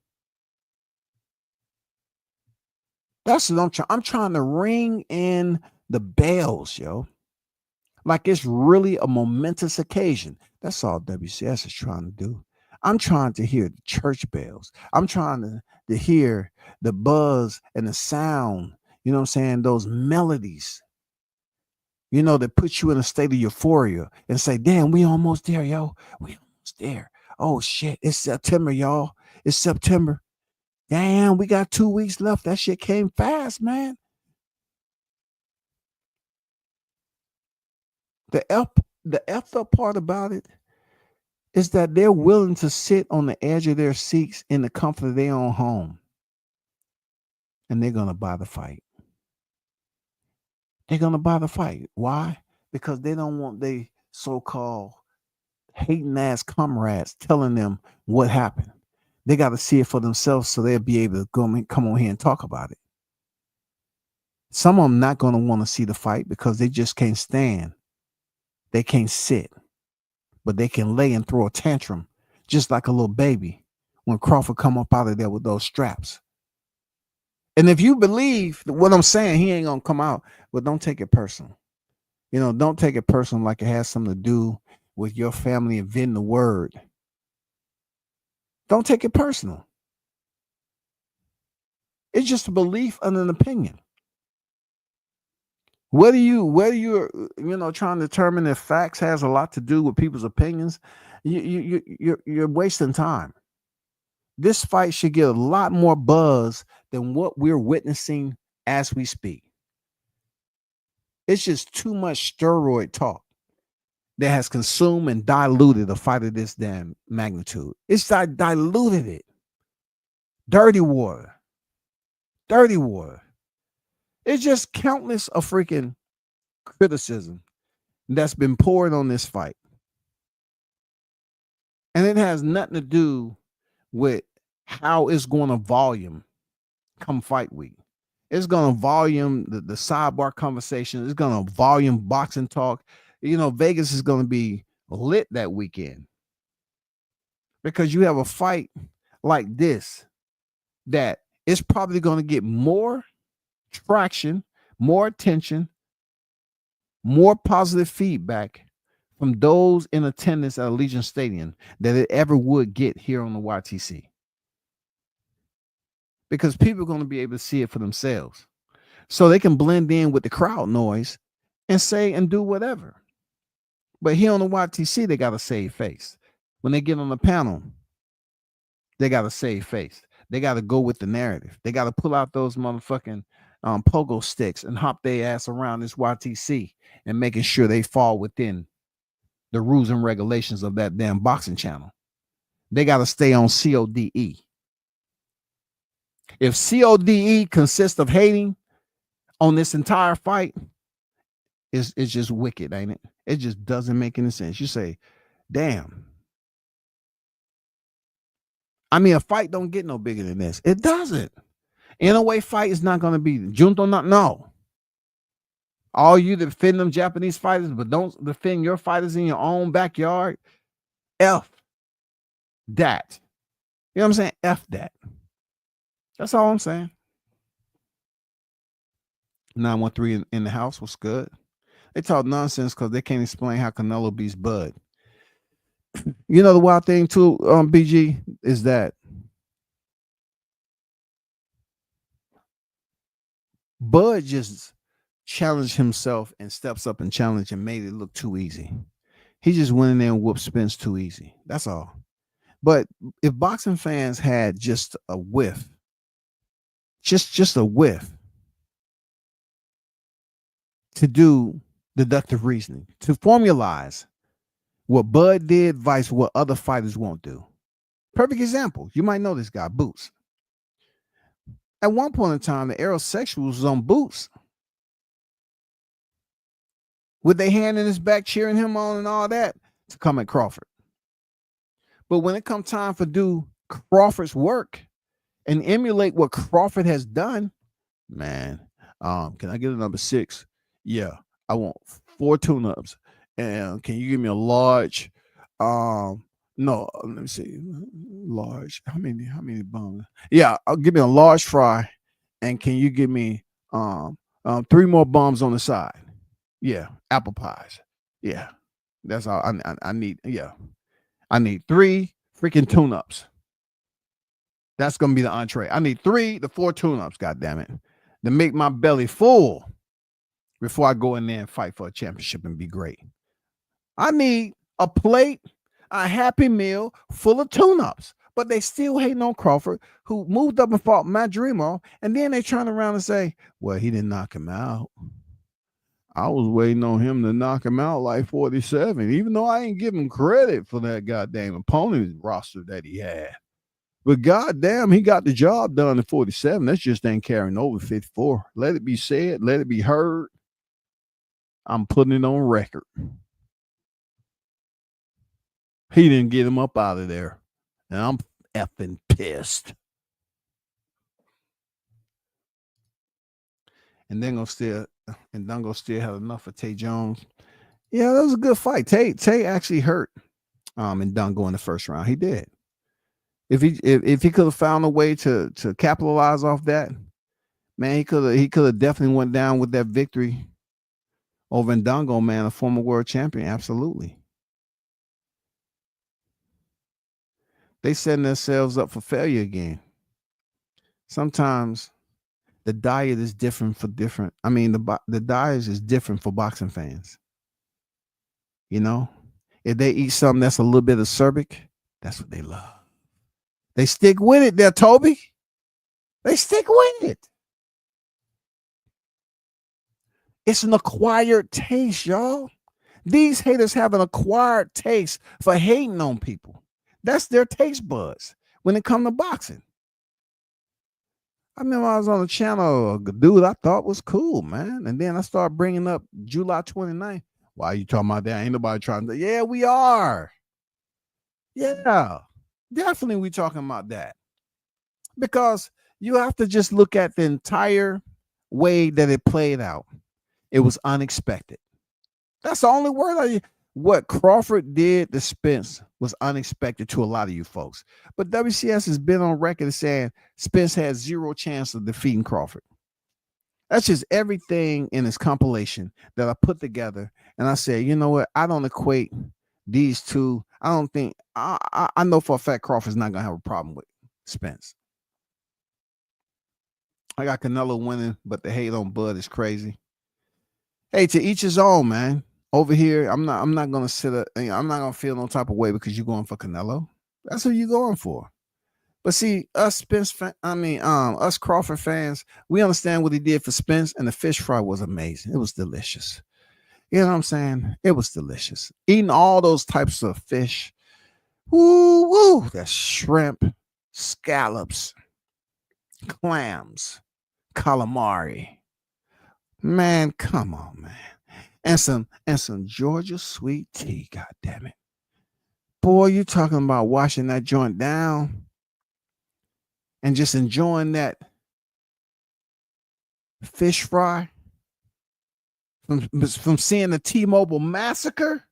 That's what I'm trying. I'm trying to ring in the bells, yo. Like it's really a momentous occasion. That's all WCS is trying to do. I'm trying to hear the church bells. I'm trying to hear the buzz and the sound, you know what I'm saying? Those melodies, you know, that put you in a state of euphoria and say, damn, we almost there, yo. We almost there. Oh shit, it's September, y'all. It's September. Damn, we got 2 weeks left. That shit came fast, man. The effed up part about it is that they're willing to sit on the edge of their seats in the comfort of their own home. And they're gonna buy the fight. They're gonna buy the fight. Why? Because they don't want their so-called hating ass comrades telling them what happened. They got to see it for themselves so they'll be able to come on here and talk about it. Some of them not going to want to see the fight because they just can't stand. They can't sit, but they can lay and throw a tantrum just like a little baby when Crawford come up out of there with those straps. And if you believe what I'm saying, he ain't going to come out, but don't take it personal. You know, don't take it personal like it has something to do with your family inventing the word. Don't take it personal. It's just a belief and an opinion. Whether you're trying to determine if facts has a lot to do with people's opinions, you're wasting time. This fight should get a lot more buzz than what we're witnessing as we speak. It's just too much steroid talk that has consumed and diluted a fight of this damn magnitude. It's diluted it. Dirty water. Dirty water. It's just countless of freaking criticism that's been poured on this fight. And it has nothing to do with how it's going to volume come fight week. It's going to volume the sidebar conversation. It's going to volume boxing talk. You know, Vegas is going to be lit that weekend because you have a fight like this that is probably going to get more traction, more attention, more positive feedback from those in attendance at Allegiant Stadium than it ever would get here on the YTC. Because people are going to be able to see it for themselves. So they can blend in with the crowd noise and say and do whatever. But here on the YTC, they got to save face. When they get on the panel, they got to save face. They got to go with the narrative. They got to pull out those motherfucking pogo sticks and hop their ass around this YTC and making sure they fall within the rules and regulations of that damn boxing channel. They got to stay on CODE. If CODE consists of hating on this entire fight, it's just wicked, ain't it? It just doesn't make any sense. You say, damn. I mean, a fight don't get no bigger than this. It doesn't. In a way, fight is not going to be junto. No. All you defend them Japanese fighters, but don't defend your fighters in your own backyard. F that. You know what I'm saying? F that. That's all I'm saying. 913 in the house was good. They talk nonsense because they can't explain how Canelo beats Bud. You know the wild thing too, BG, is that Bud just challenged himself and steps up and challenged and made it look too easy. He just went in there and whooped Spence too easy. That's all. But if boxing fans had just a whiff, just a whiff, to do deductive reasoning, to formalize what Bud did, vice what other fighters won't do. Perfect example. You might know this guy, Boots. At one point in time, the aerosexuals was on Boots with their hand in his back, cheering him on and all that to come at Crawford. But when it come time for do Crawford's work and emulate what Crawford has done, man, can I get a number 6? Yeah, I want 4 tune-ups. And can you give me a large? No, let me see. Large. How many bums? Yeah, I'll give me a large fry. And can you give me 3 more bums on the side? Yeah, apple pies. Yeah, that's all I need. Yeah, I need 3 freaking tune-ups. That's gonna be the entree. I need 3 to 4 tune-ups. God damn it, to make my belly full before I go in there and fight for a championship and be great. I need a plate, a Happy Meal full of tune-ups. But they still hating on Crawford, who moved up and fought Madrimo, and then they turn around and say, well, he didn't knock him out. I was waiting on him to knock him out like 47, even though I ain't give him credit for that goddamn opponent roster that he had. But goddamn, he got the job done at 47. That just ain't carrying over 54. Let it be said. Let it be heard. I'm putting it on record. He didn't get him up out of there. And I'm effing pissed. And then Dungo still had enough for Tay Jones. Yeah, that was a good fight. Tay actually hurt and Dungo in the first round. He did. If he could have found a way to capitalize off that, man, he could have definitely went down with that victory over Ndongo, man, a former world champion. Absolutely. They setting themselves up for failure again. Sometimes the diet is different for different. I mean, the diet is different for boxing fans. You know, if they eat something that's a little bit acerbic, that's what they love. They stick with it there, Toby. They stick with it. It's an acquired taste, y'all. These haters have an acquired taste for hating on people. That's their taste buds when it comes to boxing. I remember I was on the channel, a dude I thought was cool, man. And then I started bringing up July 29th. Why are you talking about that? Ain't nobody trying to. Yeah, we are. Yeah, definitely we talking about that. Because you have to just look at the entire way that it played out. It was unexpected. That's the only word. What Crawford did to Spence was unexpected to a lot of you folks. But WCS has been on record saying Spence had 0 chance of defeating Crawford. That's just everything in his compilation that I put together. And I said, you know what? I don't equate these two. I don't think, I know for a fact Crawford's not going to have a problem with Spence. I got Canelo winning, but the hate on Bud is crazy. Hey, to each his own, man. Over here, I'm not gonna I'm not gonna feel no type of way because you're going for Canelo. That's who you're going for. But see, us us Crawford fans, we understand what he did for Spence, and the fish fry was amazing. It was delicious. You know what I'm saying? It was delicious. Eating all those types of fish. Woo. That's shrimp, scallops, clams, calamari. Man, come on, man. And some Georgia sweet tea, god damn it. Boy, you talking about washing that joint down and just enjoying that fish fry from seeing the T-Mobile massacre.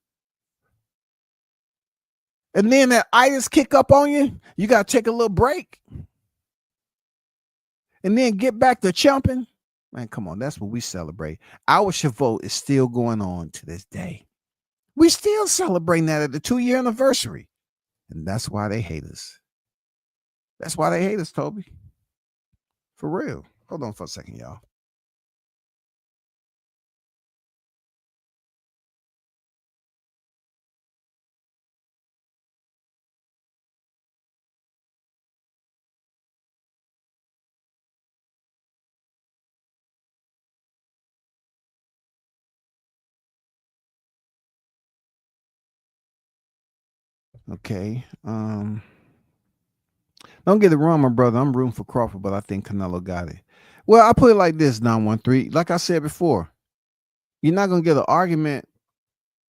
And then that itis kick up on you, you got to take a little break. And then get back to chumping. Man, come on, that's what we celebrate. Our Chavote is still going on to this day. We still celebrating that at the 2-year anniversary. And that's why they hate us. That's why they hate us, Toby. For real. Hold on for a second, y'all. Okay. Don't get it wrong, my brother. I'm rooting for Crawford, but I think Canelo got it. Well, I put it like this, 913. Like I said before, you're not gonna get an argument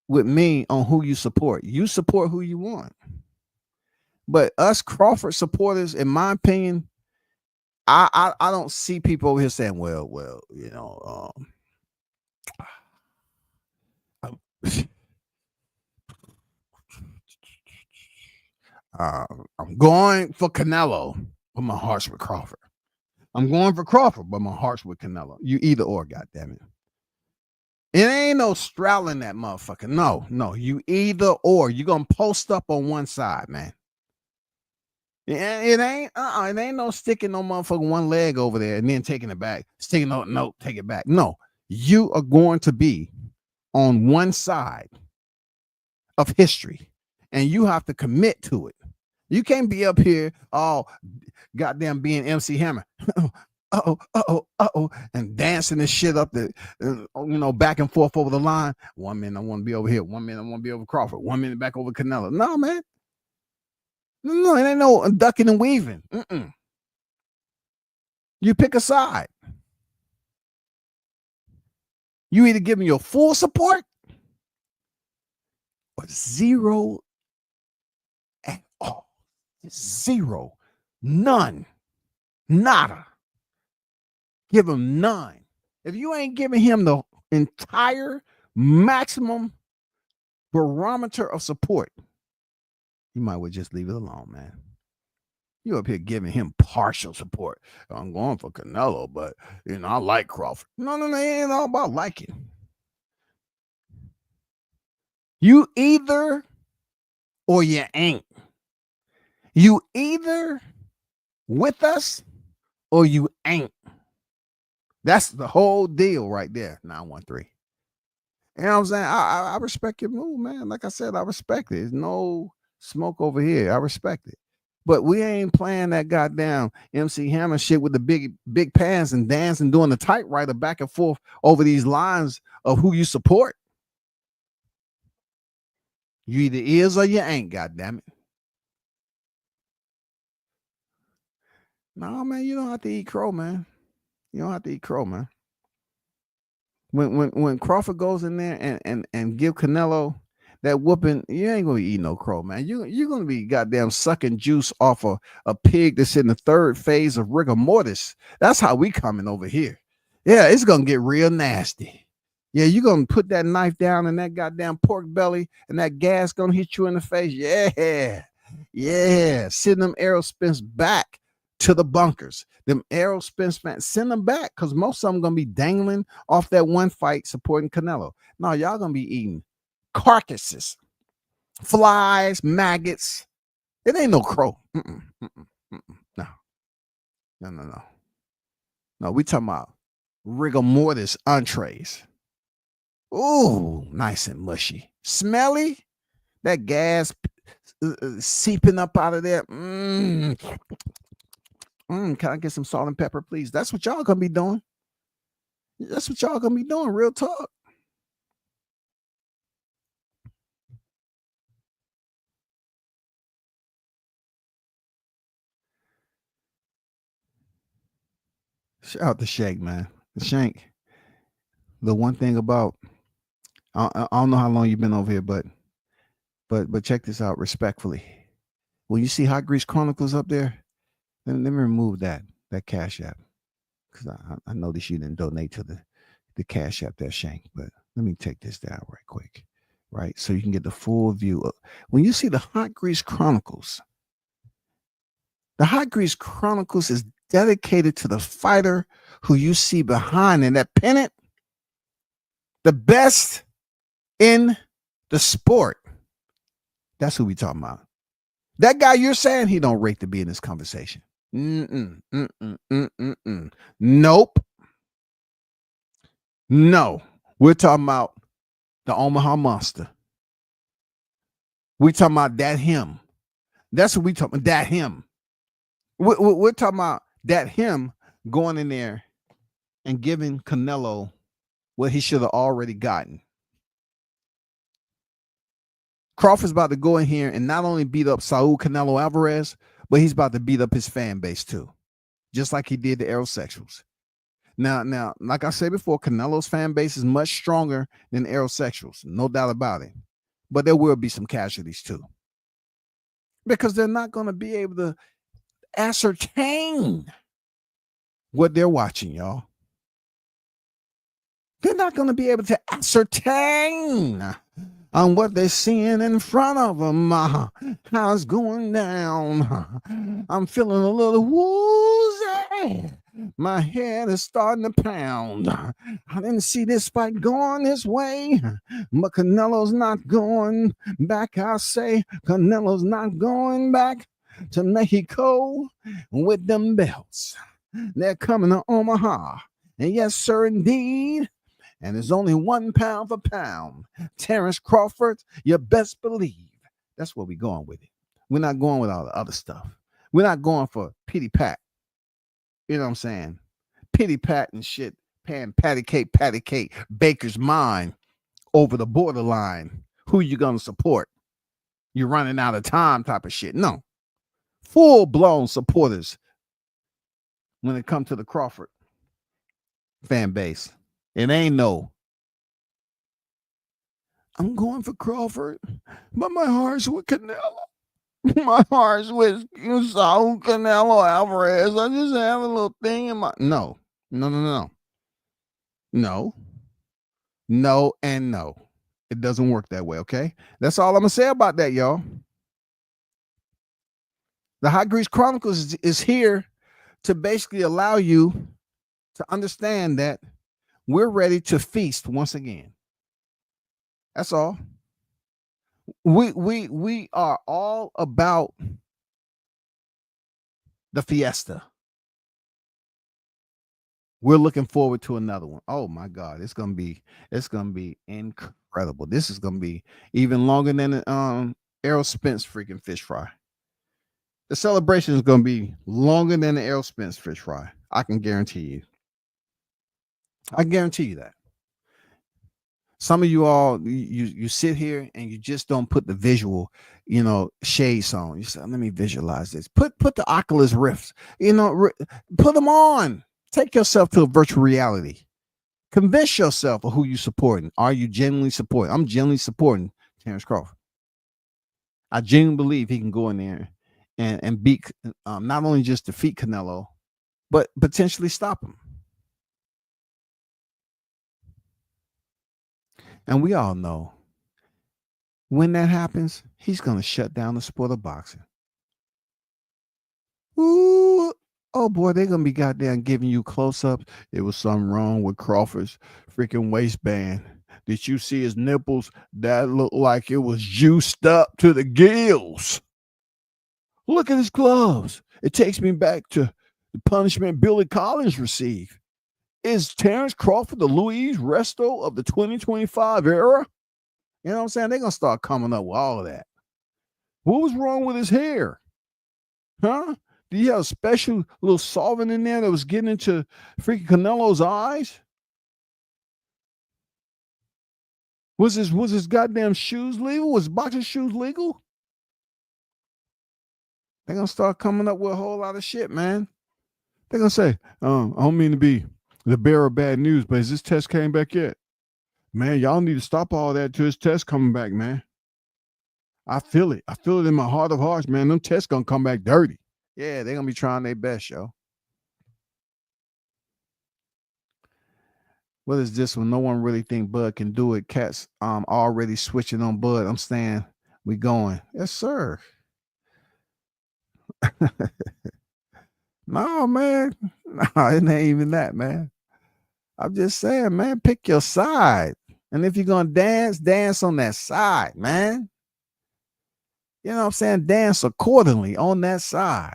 with me on who you support. You support who you want. But us Crawford supporters, in my opinion, I don't see people over here saying, well, you know, I'm going for Canelo, but my heart's with Crawford. I'm going for Crawford, but my heart's with Canelo. You either or, goddammit. It ain't no straddling that motherfucker. No, you either or. You're gonna post up on one side, man. It ain't no sticking no motherfucking one leg over there and then taking it back. Sticking no, take it back. No, you are going to be on one side of history, and you have to commit to it. You can't be up here all goddamn being MC Hammer. And dancing this shit up the back and forth over the line. 1 minute I want to be over here, 1 minute I want to be over Crawford, 1 minute back over Canelo. No, man. No, it ain't no ducking and weaving. You pick a side. You either give me your full support or zero at all. Zero. None. Nada. Give him none. If you ain't giving him the entire maximum barometer of support, you might well just leave it alone, man. You up here giving him partial support. I'm going for Canelo, but I like Crawford. No, it ain't all about liking. You either or you ain't. You either with us or you ain't. That's the whole deal right there. 913. You know what I'm saying? I respect your move, man. Like I said, I respect it. There's no smoke over here. I respect it. But we ain't playing that goddamn MC Hammer shit with the big pants and dancing, doing the typewriter back and forth over these lines of who you support. You either is or you ain't, goddammit. No, man, you don't have to eat crow, man. You don't have to eat crow, man. When Crawford goes in there and give Canelo that whooping, you ain't gonna eat no crow, man. You're gonna be goddamn sucking juice off a pig that's in the third phase of rigor mortis. That's how we coming over here. Yeah, it's gonna get real nasty. Yeah, you're gonna put that knife down in that goddamn pork belly, and that gas gonna hit you in the face. Yeah. Send them arrow spins back to the bunkers. Them arrow spins, send them back, because most of them gonna be dangling off that one fight supporting Canelo. No, y'all gonna be eating carcasses, flies, maggots. It ain't no crow. No, we talking about rigor mortis entrees. Ooh, nice and mushy. Smelly? That gas seeping up out of there. Can I get some salt and pepper, please? That's what y'all gonna be doing. That's what y'all gonna be doing. Real talk. Shout out to Shank, man. Shank. The one thing about, I don't know how long you've been over here, but check this out respectfully. When you see Hot Grease Chronicles up there, let me remove that Cash App, because I noticed you didn't donate to the Cash App there, Shank. But let me take this down right quick, right? So you can get the full view of when you see the Hot Grease Chronicles. The Hot Grease Chronicles is dedicated to the fighter who you see behind in that pennant, the best in The sport. That's who we talking about. That guy you're saying he don't rate to be in this conversation. Nope. No. We're talking about the Omaha Monster. We talking about that him. That's what we talking about. That him. We're talking about that him going in there and giving Canelo what he should have already gotten. Crawford's about to go in here and not only beat up Saul Canelo Alvarez, but he's about to beat up his fan base too, just like he did the aerosexuals. Now, like I said before, Canelo's fan base is much stronger than aerosexuals, no doubt about it. But there will be some casualties too, because they're not going to be able to ascertain what they're watching, y'all. They're not going to be able to ascertain on what they're seeing in front of them. How it's going down. I'm feeling a little woozy. My head is starting to pound. I didn't see this fight going this way, but Canelo's not going back. I say Canelo's not going back to Mexico with them belts. They're coming to Omaha. And yes, sir, indeed. And there's only 1 pound for pound. Terrence Crawford, you best believe. That's where we're going with it. We're not going with all the other stuff. We're not going for pity pat. You know what I'm saying? Pity pat and shit. Paying patty cake, Baker's mind over the borderline. Who you going to support? You're running out of time type of shit. No. Full-blown supporters when it comes to the Crawford fan base. It ain't no, I'm going for Crawford, but my heart's with Canelo. My heart's with Saul Canelo Alvarez. I just have a little thing in my... No. No, and no. It doesn't work that way, okay? That's all I'm going to say about that, y'all. The Hot Grease Chronicles is here to basically allow you to understand that we're ready to feast once again. That's all. We are all about the fiesta. We're looking forward to another one. Oh my God, it's gonna be incredible. This is gonna be even longer than the Errol Spence freaking fish fry. The celebration is gonna be longer than the Errol Spence fish fry. I can guarantee you. I guarantee you that. Some of you all, you sit here and you just don't put the visual, shades on. You say, let me visualize this. Put the Oculus Rifts, put them on. Take yourself to a virtual reality. Convince yourself of who you're supporting. Are you genuinely supporting? I'm genuinely supporting Terrence Crawford. I genuinely believe he can go in there and beat, not only just defeat Canelo, but potentially stop him. And we all know when that happens, he's going to shut down the sport of boxing. Ooh, oh boy, they're going to be goddamn giving you close-ups. It was something wrong with Crawford's freaking waistband. Did you see his nipples? That looked like it was juiced up to the gills. Look at his gloves. It takes me back to the punishment Billy Collins received. Is Terrence Crawford the Luis Resto of the 2025 era? You know what I'm saying? They're going to start coming up with all of that. What was wrong with his hair? Huh? Did he have a special little solvent in there that was getting into freaking Canelo's eyes? Was his goddamn shoes legal? Was boxing shoes legal? They're going to start coming up with a whole lot of shit, man. They're going to say, I don't mean to be the bearer of bad news, but has this test came back yet? Man, y'all need to stop all that till his test coming back, man. I feel it. I feel it in my heart of hearts, man. Them tests gonna come back dirty. Yeah, they're gonna be trying their best, yo. What is this one? No one really think Bud can do it. Cats already switching on Bud. I'm staying. We going. Yes, sir. No, man. No, it ain't even that, man. I'm just saying, man, pick your side. And if you're gonna dance on that side, man. You know what I'm saying? Dance accordingly on that side.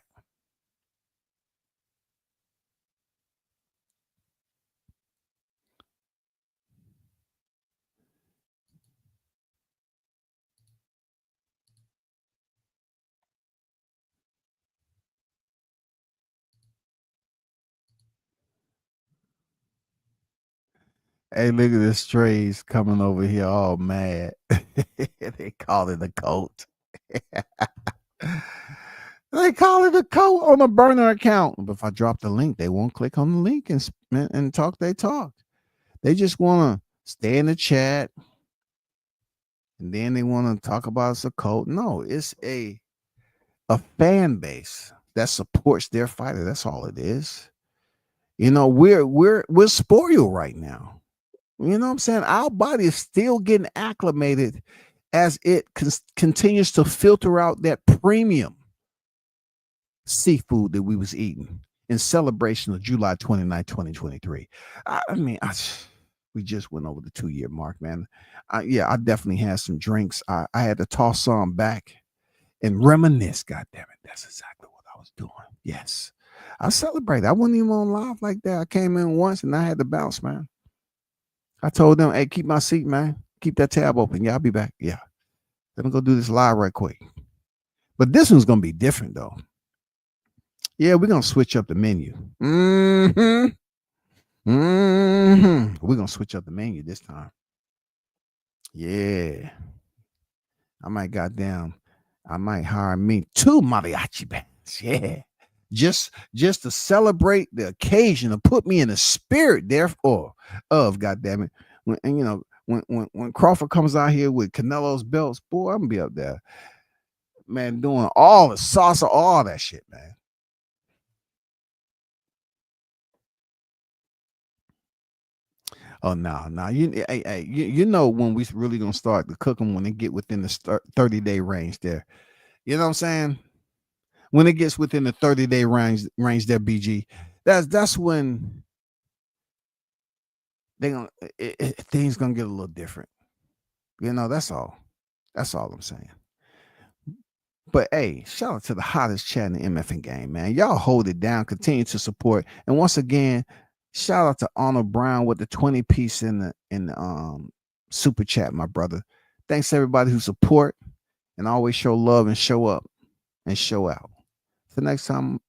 Hey, look at the strays coming over here all mad. They call it a coat. They call it a coat on a burner account. But if I drop the link, they won't click on the link and talk they talk. They just want to stay in the chat, and then they want to talk about it's a cult. No, it's a fan base that supports their fighter. That's all it is. You know, we're spoiled right now. You know what I'm saying? Our body is still getting acclimated as it continues to filter out that premium seafood that we was eating in celebration of July 29, 2023. I mean, we just went over the 2-year mark, man. Yeah, I definitely had some drinks. I had to toss some back and reminisce. God damn it. That's exactly what I was doing. Yes. I celebrated. I wasn't even on live like that. I came in once and I had to bounce, man. I told them, hey, keep my seat, man. Keep that tab open. Yeah, I'll be back. Yeah. Let me go do this live right quick. But this one's going to be different, though. Yeah, we're going to switch up the menu. We're going to switch up the menu this time. Yeah. I might hire me 2 mariachi bands. Yeah. Just to celebrate the occasion, to put me in the spirit, therefore, of, goddamn it. When Crawford comes out here with Canelo's belts, boy, I'm gonna be up there, man, doing all the salsa, all that shit, man. Oh no, you know when we really gonna start to cook them when they get within the 30-day range there. You know what I'm saying? When it gets within the 30-day range there, BG, that's when things gonna get a little different. You know, that's all. That's all I'm saying. But hey, shout out to the hottest chat in the MFN game, man. Y'all hold it down, continue to support. And once again, shout out to Arnold Brown with the 20 piece in the super chat, my brother. Thanks to everybody who support and always show love and show up and show out. Till next time.